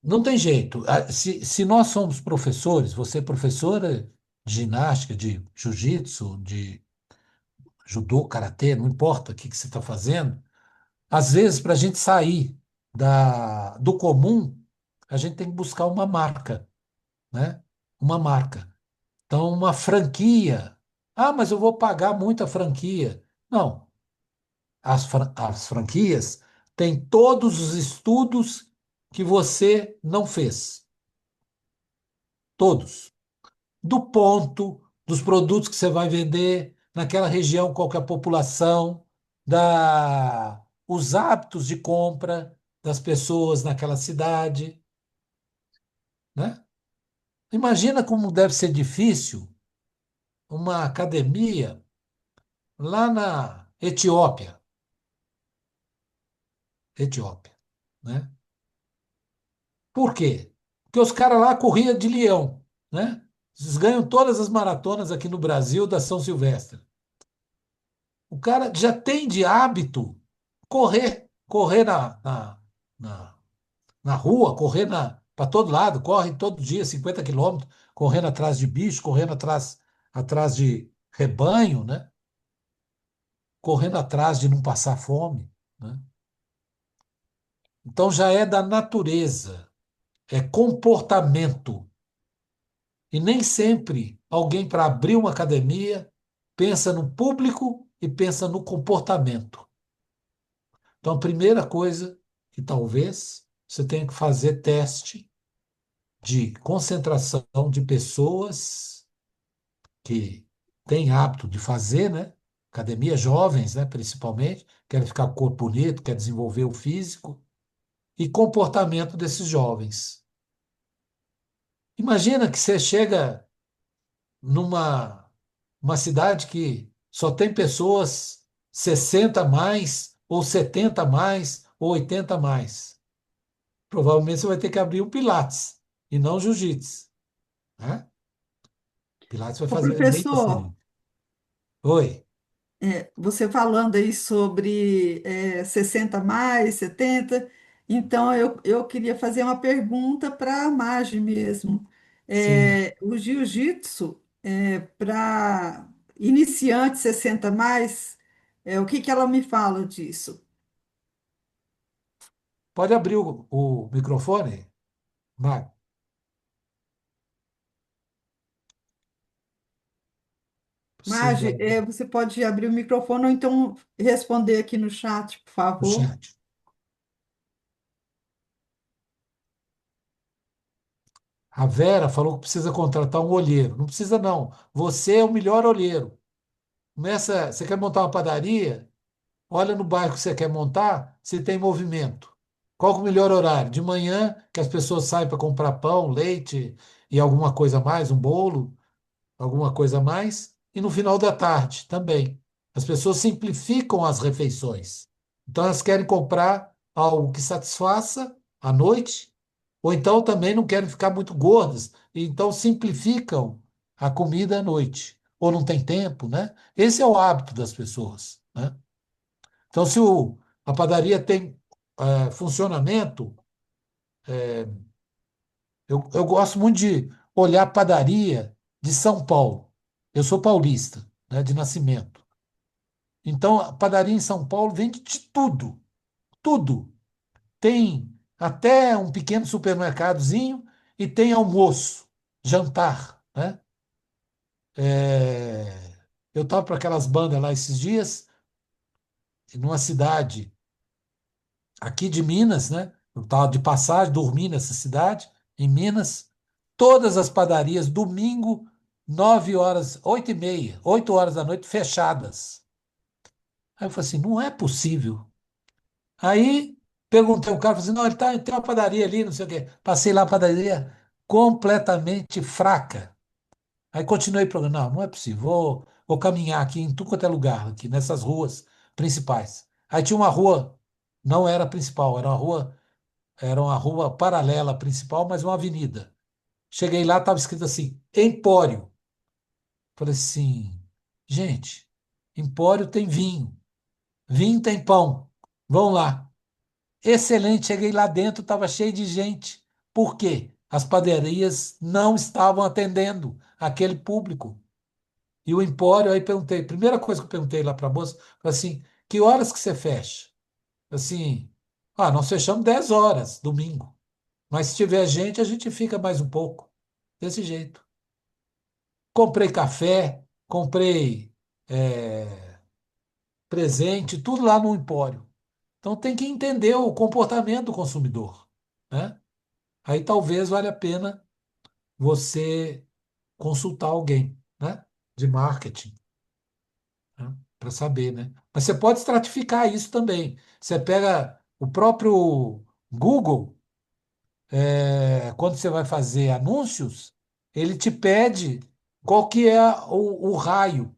Não tem jeito. Se nós somos professores, você é professora de ginástica, de jiu-jitsu, de judô, karatê, não importa o que você está fazendo, às vezes, para a gente sair do comum, a gente tem que buscar uma marca, né? Uma marca. Então, uma franquia. Ah, mas eu vou pagar muita franquia. Não. As franquias têm todos os estudos que você não fez. Todos. Do ponto, dos produtos que você vai vender naquela região, qual que é a população, os hábitos de compra das pessoas naquela cidade, né? Imagina como deve ser difícil uma academia lá na Etiópia, né? Por quê? Porque os caras lá corriam de leão, né? Eles ganham todas as maratonas aqui no Brasil da São Silvestre. O cara já tem de hábito correr na, na rua, correr para todo lado, corre todo dia 50 quilômetros, correndo atrás de bicho, correndo atrás de rebanho, né? Correndo atrás de não passar fome, né? Então já é da natureza, é comportamento. E nem sempre alguém para abrir uma academia pensa no público e pensa no comportamento. Então, a primeira coisa que talvez você tenha que fazer teste de concentração de pessoas que têm hábito de fazer, né? Academia, jovens, né? Principalmente, querem ficar com o corpo bonito, quer desenvolver o físico e comportamento desses jovens. Imagina que você chega numa uma cidade que só tem pessoas 60 a mais, ou 70 a mais, ou 80 a mais. Provavelmente você vai ter que abrir um Pilates e não Jiu-Jitsu, né? Pilates vai Ô, fazer bem professor, diferente. Oi, você falando aí sobre 60 mais, 70, então eu queria fazer uma pergunta para a Magi mesmo. sim. O jiu-jitsu, para iniciantes 60 mais, o que que ela me fala disso? Pode abrir o microfone, Mário? Precisa Magi, você pode abrir o microfone ou então responder aqui no chat, por do favor. chat. A Vera falou que precisa contratar um olheiro. Não precisa, não. Você é o melhor olheiro. Você quer montar uma padaria? Olha no bairro que você quer montar, se tem movimento. Qual que é o melhor horário? De manhã, que as pessoas saem para comprar pão, leite e alguma coisa a mais, um bolo, alguma coisa a mais. E no final da tarde também. As pessoas simplificam as refeições. Então, elas querem comprar algo que satisfaça à noite, ou então também não querem ficar muito gordas, e então simplificam a comida à noite. Ou não tem tempo, né? Esse é o hábito das pessoas, né? Então, se a padaria tem funcionamento Eu gosto muito de olhar a padaria de São Paulo. Eu sou paulista, né, de nascimento. Então, a padaria em São Paulo vende de tudo, tudo. Tem até um pequeno supermercadozinho e tem almoço, jantar, né? É, eu estava para aquelas bandas lá esses dias, numa cidade aqui de Minas, né? Eu estava de passagem, dormi nessa cidade, em Minas. Todas as padarias, domingo, 9 horas, 8h30, 8 horas da noite, fechadas. Aí eu falei assim, não é possível. Aí perguntei ao cara, falei assim, não, ele tem uma padaria ali, não sei o quê. Passei lá a padaria completamente fraca. Aí continuei o programa, não é possível, vou caminhar aqui em tudo quanto é lugar, aqui nessas ruas principais. Aí tinha uma rua, não era a principal, era uma rua paralela à principal, mas uma avenida. Cheguei lá, estava escrito assim, Empório. Falei assim, gente, Empório tem vinho, vinho tem pão, vão lá. Excelente, cheguei lá dentro, estava cheio de gente. Por quê? As padarias não estavam atendendo aquele público. E o Empório, aí perguntei, primeira coisa que eu perguntei lá para a moça, falei assim, que horas que você fecha? Assim, nós fechamos 10 horas, domingo. Mas se tiver gente, a gente fica mais um pouco. Desse jeito. Comprei café, comprei presente, tudo lá no Empório. Então tem que entender o comportamento do consumidor, né? Aí talvez valha a pena você consultar alguém, né? De marketing, né? Para saber, né? Mas você pode estratificar isso também. Você pega o próprio Google, quando você vai fazer anúncios, ele te pede qual que é o raio,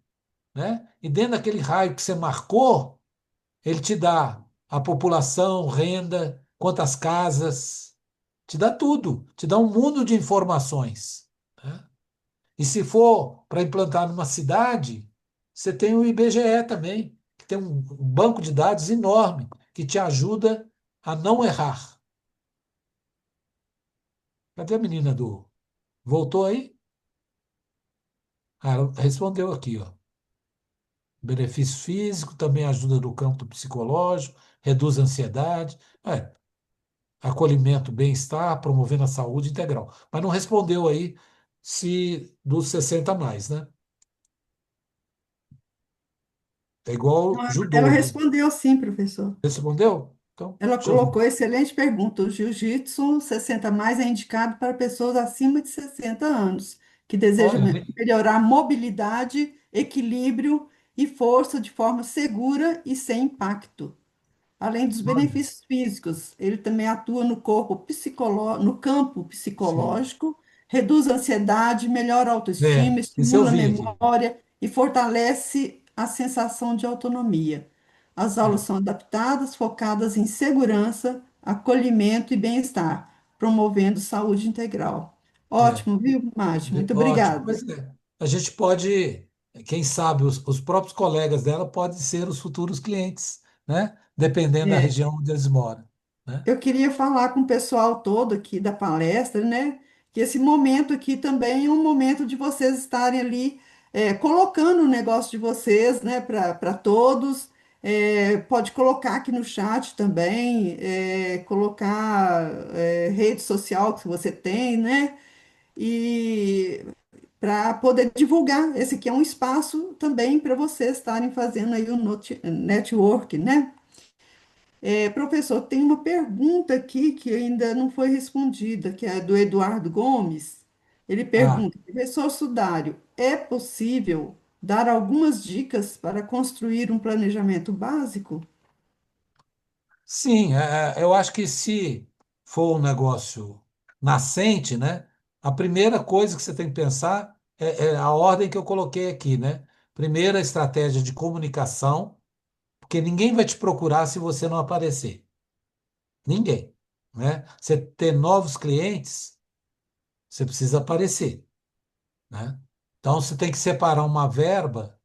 né? E dentro daquele raio que você marcou, ele te dá a população, renda, quantas casas, te dá tudo, te dá um mundo de informações, né? E se for para implantar numa cidade, você tem o IBGE também, que tem um banco de dados enorme que te ajuda a não errar. Cadê a menina do... Voltou aí? Ah, ela respondeu aqui, ó. Benefício físico, também ajuda no campo psicológico, reduz a ansiedade. Acolhimento, bem-estar, promovendo a saúde integral. Mas não respondeu aí se dos 60 a mais, né? É igual Ela judô, né? respondeu sim, professor. Respondeu? Então, Ela deixa eu ver. colocou excelente pergunta. O jiu-jitsu 60 mais é indicado para pessoas acima de 60 anos, que desejam Olha, melhorar mobilidade, equilíbrio e força de forma segura e sem impacto. Além dos olha, benefícios físicos, ele também atua no campo sim. psicológico, reduz a ansiedade, melhora a autoestima, Isso eu estimula a vi aqui. memória e fortalece a sensação de autonomia. As aulas É, são adaptadas, focadas em segurança, acolhimento e bem-estar, promovendo saúde integral. é. Ótimo, viu, Márcio? Muito Ótimo. obrigada. Pois é. A gente pode, quem sabe, os próprios colegas dela podem ser os futuros clientes, né? Dependendo da É, região onde eles moram, né? eu queria falar com o pessoal todo aqui da palestra, né? Que esse momento aqui também é um momento de vocês estarem ali colocando o negócio de vocês, né? Para todos. Pode colocar aqui no chat também, colocar rede social que você tem, né? E para poder divulgar. Esse aqui é um espaço também para vocês estarem fazendo aí o network, né? Professor, tem uma pergunta aqui que ainda não foi respondida, que é do Eduardo Gomes. Ele Ah, pergunta, professor Sudário, é possível dar algumas dicas para construir um planejamento básico? sim, eu acho que se for um negócio nascente, né? A primeira coisa que você tem que pensar é a ordem que eu coloquei aqui, né? Primeira estratégia de comunicação, porque ninguém vai te procurar se você não aparecer. Ninguém, né? Você ter novos clientes, você precisa aparecer, né? Então você tem que separar uma verba,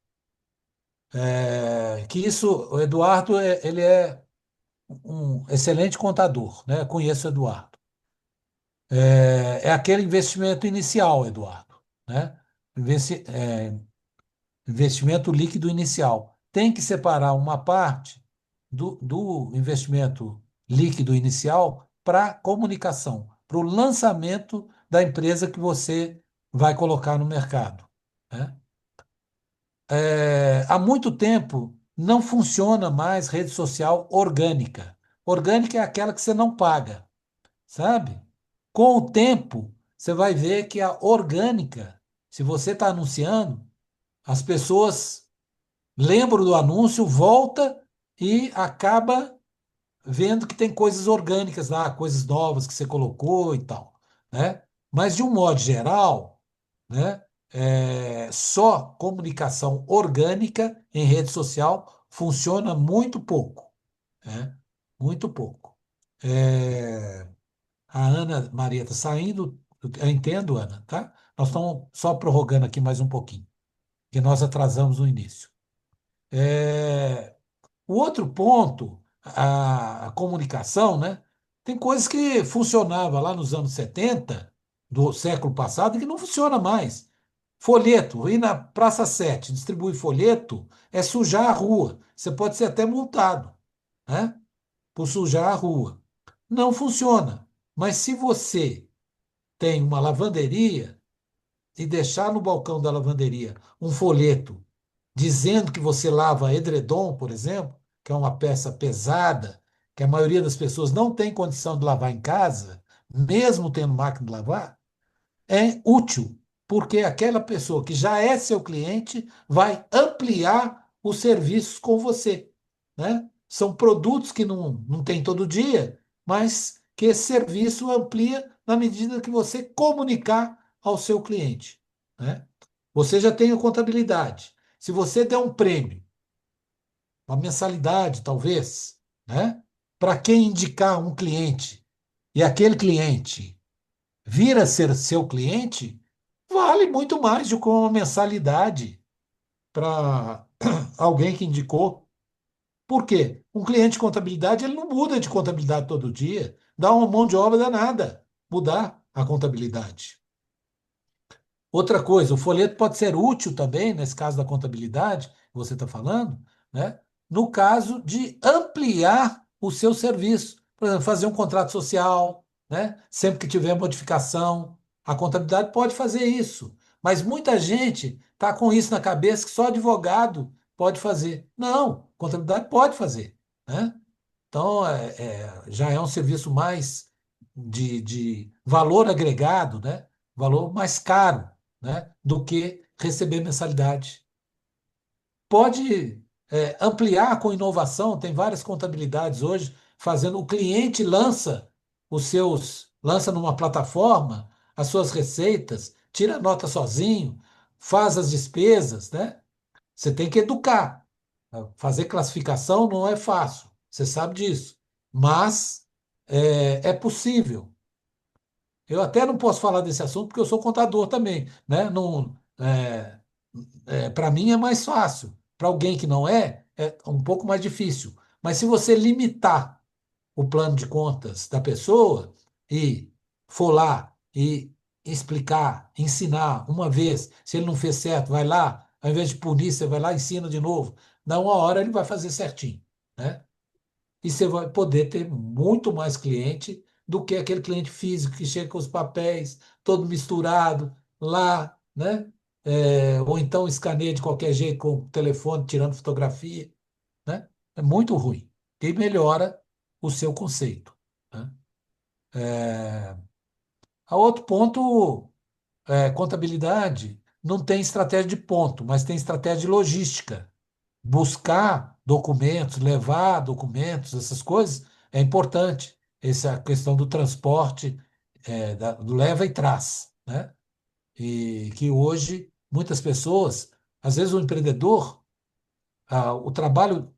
que isso, o Eduardo, ele é um excelente contador, né? Conheço o Eduardo. É aquele investimento inicial, Eduardo, né? Investi- é, Investimento líquido inicial. Tem que separar uma parte do investimento líquido inicial para comunicação, para o lançamento da empresa que você vai colocar no mercado, né? Há muito tempo não funciona mais rede social orgânica. Orgânica é aquela que você não paga, sabe? Com o tempo, você vai ver que a orgânica, se você está anunciando, as pessoas lembram do anúncio, volta e acaba vendo que tem coisas orgânicas lá, coisas novas que você colocou e tal, né? Mas de um modo geral, né, só comunicação orgânica em rede social funciona muito pouco, né? Muito pouco. É, a Ana Maria está saindo, eu entendo, Ana, tá? Nós estamos só prorrogando aqui mais um pouquinho, que nós atrasamos no início. É, o outro ponto, a comunicação, né? Tem coisas que funcionava lá nos anos 70 do século passado e que não funciona mais. Folheto, ir na Praça 7 distribuir folheto é sujar a rua. Você pode ser até multado, né? Por sujar a rua. Não funciona. Mas se você tem uma lavanderia e deixar no balcão da lavanderia um folheto dizendo que você lava edredom, por exemplo, que é uma peça pesada, que a maioria das pessoas não tem condição de lavar em casa, mesmo tendo máquina de lavar, é útil, porque aquela pessoa que já é seu cliente vai ampliar os serviços com você, né? São produtos que não tem todo dia, mas que esse serviço amplia na medida que você comunicar ao seu cliente, né? Você já tem a contabilidade. Se você der um prêmio, uma mensalidade, talvez, né? Para quem indicar um cliente e aquele cliente vir a ser seu cliente, vale muito mais do que uma mensalidade para alguém que indicou. Por quê? Um cliente de contabilidade, ele não muda de contabilidade todo dia, dá uma mão de obra danada mudar a contabilidade. Outra coisa, o folheto pode ser útil também, nesse caso da contabilidade, que você está falando, né? No caso de ampliar o seu serviço. Por exemplo, fazer um contrato social, né? Sempre que tiver modificação, a contabilidade pode fazer isso. Mas muita gente está com isso na cabeça que só advogado pode fazer. Não, contabilidade pode fazer, né? Então, já é um serviço mais de valor agregado, né? Valor mais caro, né? Do que receber mensalidade. Pode ampliar com inovação, tem várias contabilidades hoje fazendo, o cliente lança numa plataforma as suas receitas, tira a nota sozinho, faz as despesas, né? Você tem que educar. Fazer classificação não é fácil, você sabe disso. Mas é possível. Eu até não posso falar desse assunto porque eu sou contador também, né? Não, para mim é mais fácil. Para alguém que não é um pouco mais difícil. Mas se você limitar o plano de contas da pessoa e for lá e explicar, ensinar uma vez, se ele não fez certo, vai lá, ao invés de punir, você vai lá e ensina de novo. Na uma hora ele vai fazer certinho, né? E você vai poder ter muito mais cliente do que aquele cliente físico que chega com os papéis todo misturado lá, né? Ou então escaneia de qualquer jeito com o telefone, tirando fotografia, né? É muito ruim. E melhora o seu conceito, né? A outro ponto, contabilidade não tem estratégia de ponto, mas tem estratégia de logística. Buscar documentos, levar documentos, essas coisas é importante. Essa questão do transporte, do leva e traz, né? E que hoje muitas pessoas, às vezes o empreendedor, o trabalho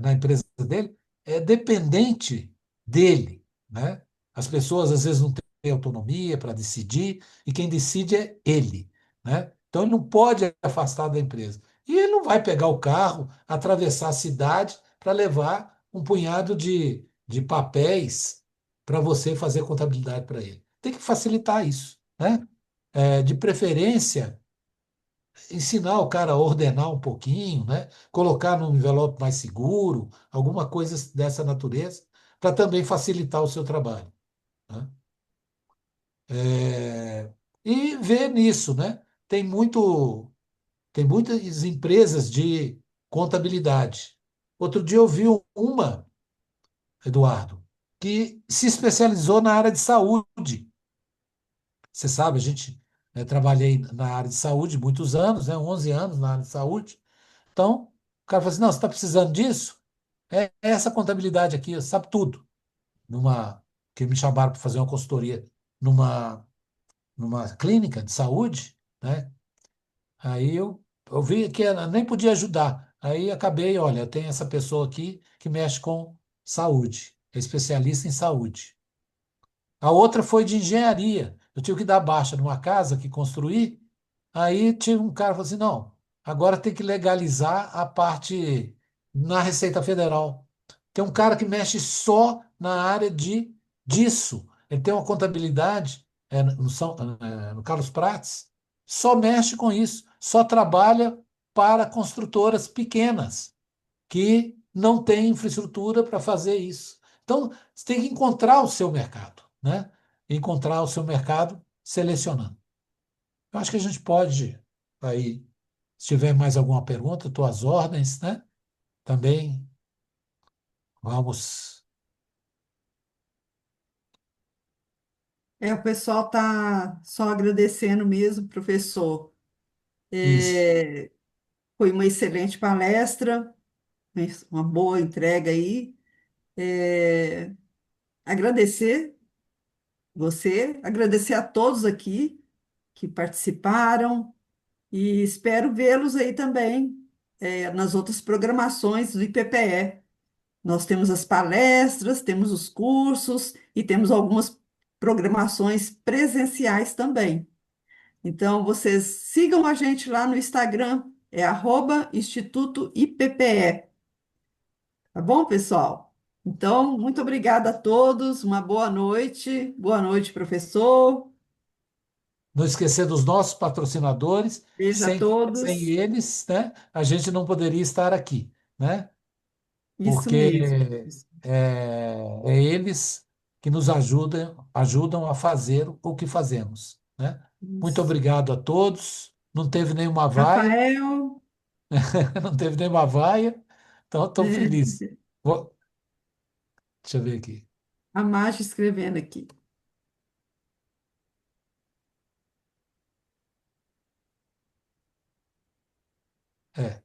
na empresa dele é dependente dele, né? As pessoas às vezes não têm autonomia para decidir e quem decide é ele, né? Então ele não pode afastar da empresa. E ele não vai pegar o carro, atravessar a cidade para levar um punhado de papéis para você fazer contabilidade para ele. tem que facilitar isso, né? De preferência, ensinar o cara a ordenar um pouquinho, né? Colocar num envelope mais seguro, alguma coisa dessa natureza, para também facilitar o seu trabalho, né? E ver nisso, né? Tem muitas empresas de contabilidade. Outro dia eu vi uma, Eduardo, que se especializou na área de saúde. Você sabe, a gente trabalhei na área de saúde muitos anos, né? 11 anos na área de saúde. Então, o cara falou assim, não, você está precisando disso? É essa contabilidade aqui, sabe tudo. Numa, que me chamaram para fazer uma consultoria numa, numa clínica de saúde, né? Aí eu vi que ela nem podia ajudar. Aí acabei, olha, tem essa pessoa aqui que mexe com saúde, é especialista em saúde. A outra foi de engenharia. Eu tive que dar baixa numa casa que construí. Aí tinha um cara que falou assim: não, agora tem que legalizar a parte na Receita Federal. Tem um cara que mexe só na área disso. Ele tem uma contabilidade no Carlos Prates, só mexe com isso, só trabalha para construtoras pequenas que não têm infraestrutura para fazer isso. Então, você tem que encontrar o seu mercado, né? Encontrar o seu mercado selecionando. Eu acho que a gente pode, aí, se tiver mais alguma pergunta, estou às ordens, né? Também vamos. O pessoal está só agradecendo mesmo, professor. Isso. É, foi uma excelente palestra, uma boa entrega aí. É, agradecer você, agradecer a todos aqui que participaram e espero vê-los aí também, nas outras programações do IPPE. Nós temos as palestras, temos os cursos e temos algumas programações presenciais também. Então, vocês sigam a gente lá no Instagram, é @Instituto IPPE. Tá bom, pessoal? Então, muito obrigada a todos, uma boa noite. Boa noite, professor. Não esquecer dos nossos patrocinadores, Beijo a sem todos. eles, né, a gente não poderia estar aqui, né? Isso Porque mesmo. é eles que nos ajudam a fazer o que fazemos, né? Muito Isso. obrigado a todos. Não teve nenhuma vaia, Rafael, não teve nenhuma vaia, então estou né? feliz. Deixa eu ver aqui. A Marcia escrevendo aqui. É,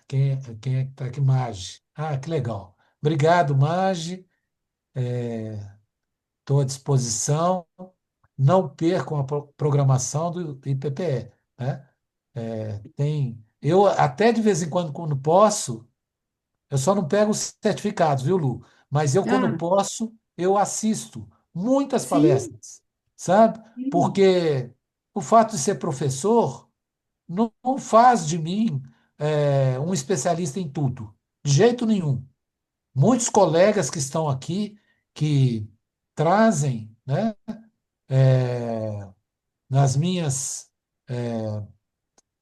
quem é que está aqui? Mage. Ah, que legal. Obrigado, Mage. Estou à disposição. Não percam a programação do IPPE, né? Eu até de vez em quando, quando posso, eu só não pego os certificados, viu, Lu? Mas eu, quando Ah, posso, eu assisto muitas sim, palestras, sabe? sim. Porque o fato de ser professor não faz de mim um especialista em tudo, de jeito nenhum. Muitos colegas que estão aqui, que trazem, né, nas minhas, eh,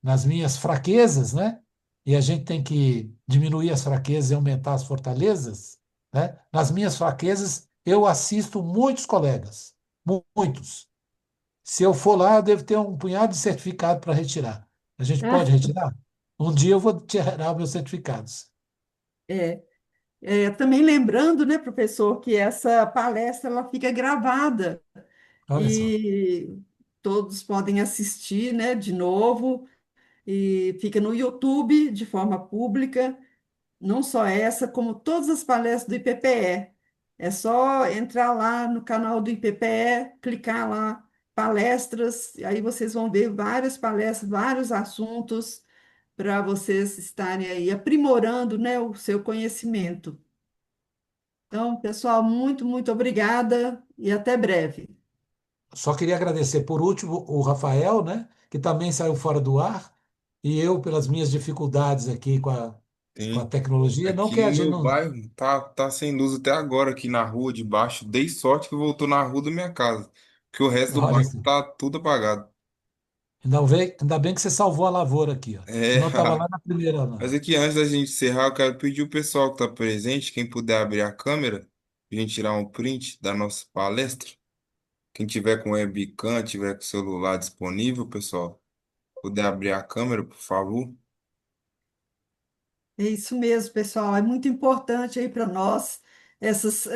nas minhas fraquezas, né? E a gente tem que diminuir as fraquezas e aumentar as fortalezas, né? Nas minhas fraquezas, eu assisto muitos colegas, muitos. Se eu for lá, eu devo ter um punhado de certificado para retirar. A gente pode Ah, retirar? Um dia eu vou tirar meus certificados. é. Também lembrando, né, professor, que essa palestra ela fica gravada Olha só. e todos podem assistir, né, de novo e fica no YouTube de forma pública, não só essa, como todas as palestras do IPPE. É só entrar lá no canal do IPPE, clicar lá, palestras, e aí vocês vão ver várias palestras, vários assuntos para vocês estarem aí aprimorando, né, o seu conhecimento. Então, pessoal, muito, muito obrigada e até breve. Só queria agradecer, por último, o Rafael, né, que também saiu fora do ar, e eu, pelas minhas dificuldades aqui com a Tem. tecnologia. Não que Aqui a no gente meu não. bairro tá sem luz até agora aqui na rua de baixo. Dei sorte que voltou na rua da minha casa, porque o resto do Olha, bairro tá tudo apagado. ainda bem que você salvou a lavoura aqui, ó. É, Senão estava lá na primeira, mas não. aqui antes da gente encerrar, eu quero pedir o pessoal que tá presente, quem puder abrir a câmera, a gente tirar um print da nossa palestra. Quem tiver com webcam, tiver com o celular disponível, pessoal, puder abrir a câmera, por favor. É isso mesmo, pessoal. É muito importante aí para nós essas,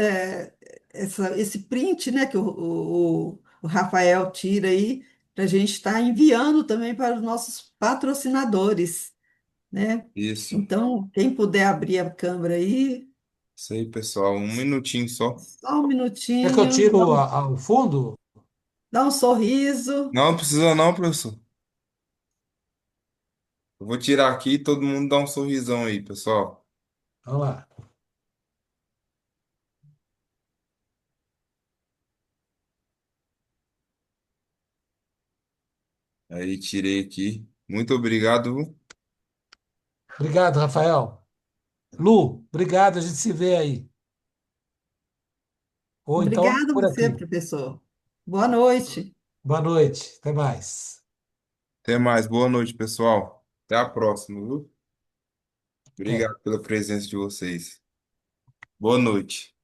esse print, né, que o Rafael tira aí, para a gente estar enviando também para os nossos patrocinadores, né? Isso. Então, quem puder abrir a câmera aí, Isso aí, pessoal. Um minutinho só. só um Quer que eu minutinho, tiro o fundo? dá um sorriso. Não precisa não, professor. Eu vou tirar aqui e todo mundo dá um sorrisão aí, pessoal. Vamos lá. Aí, tirei aqui. Muito obrigado, viu? Obrigado, Rafael. Lu, obrigado, a gente se vê aí. Ou então Obrigada a por você, aqui. professor. Boa noite. Boa noite, até mais. Até mais. Boa noite, pessoal. Até a próxima, viu? Até. Obrigado pela presença de vocês. Boa noite.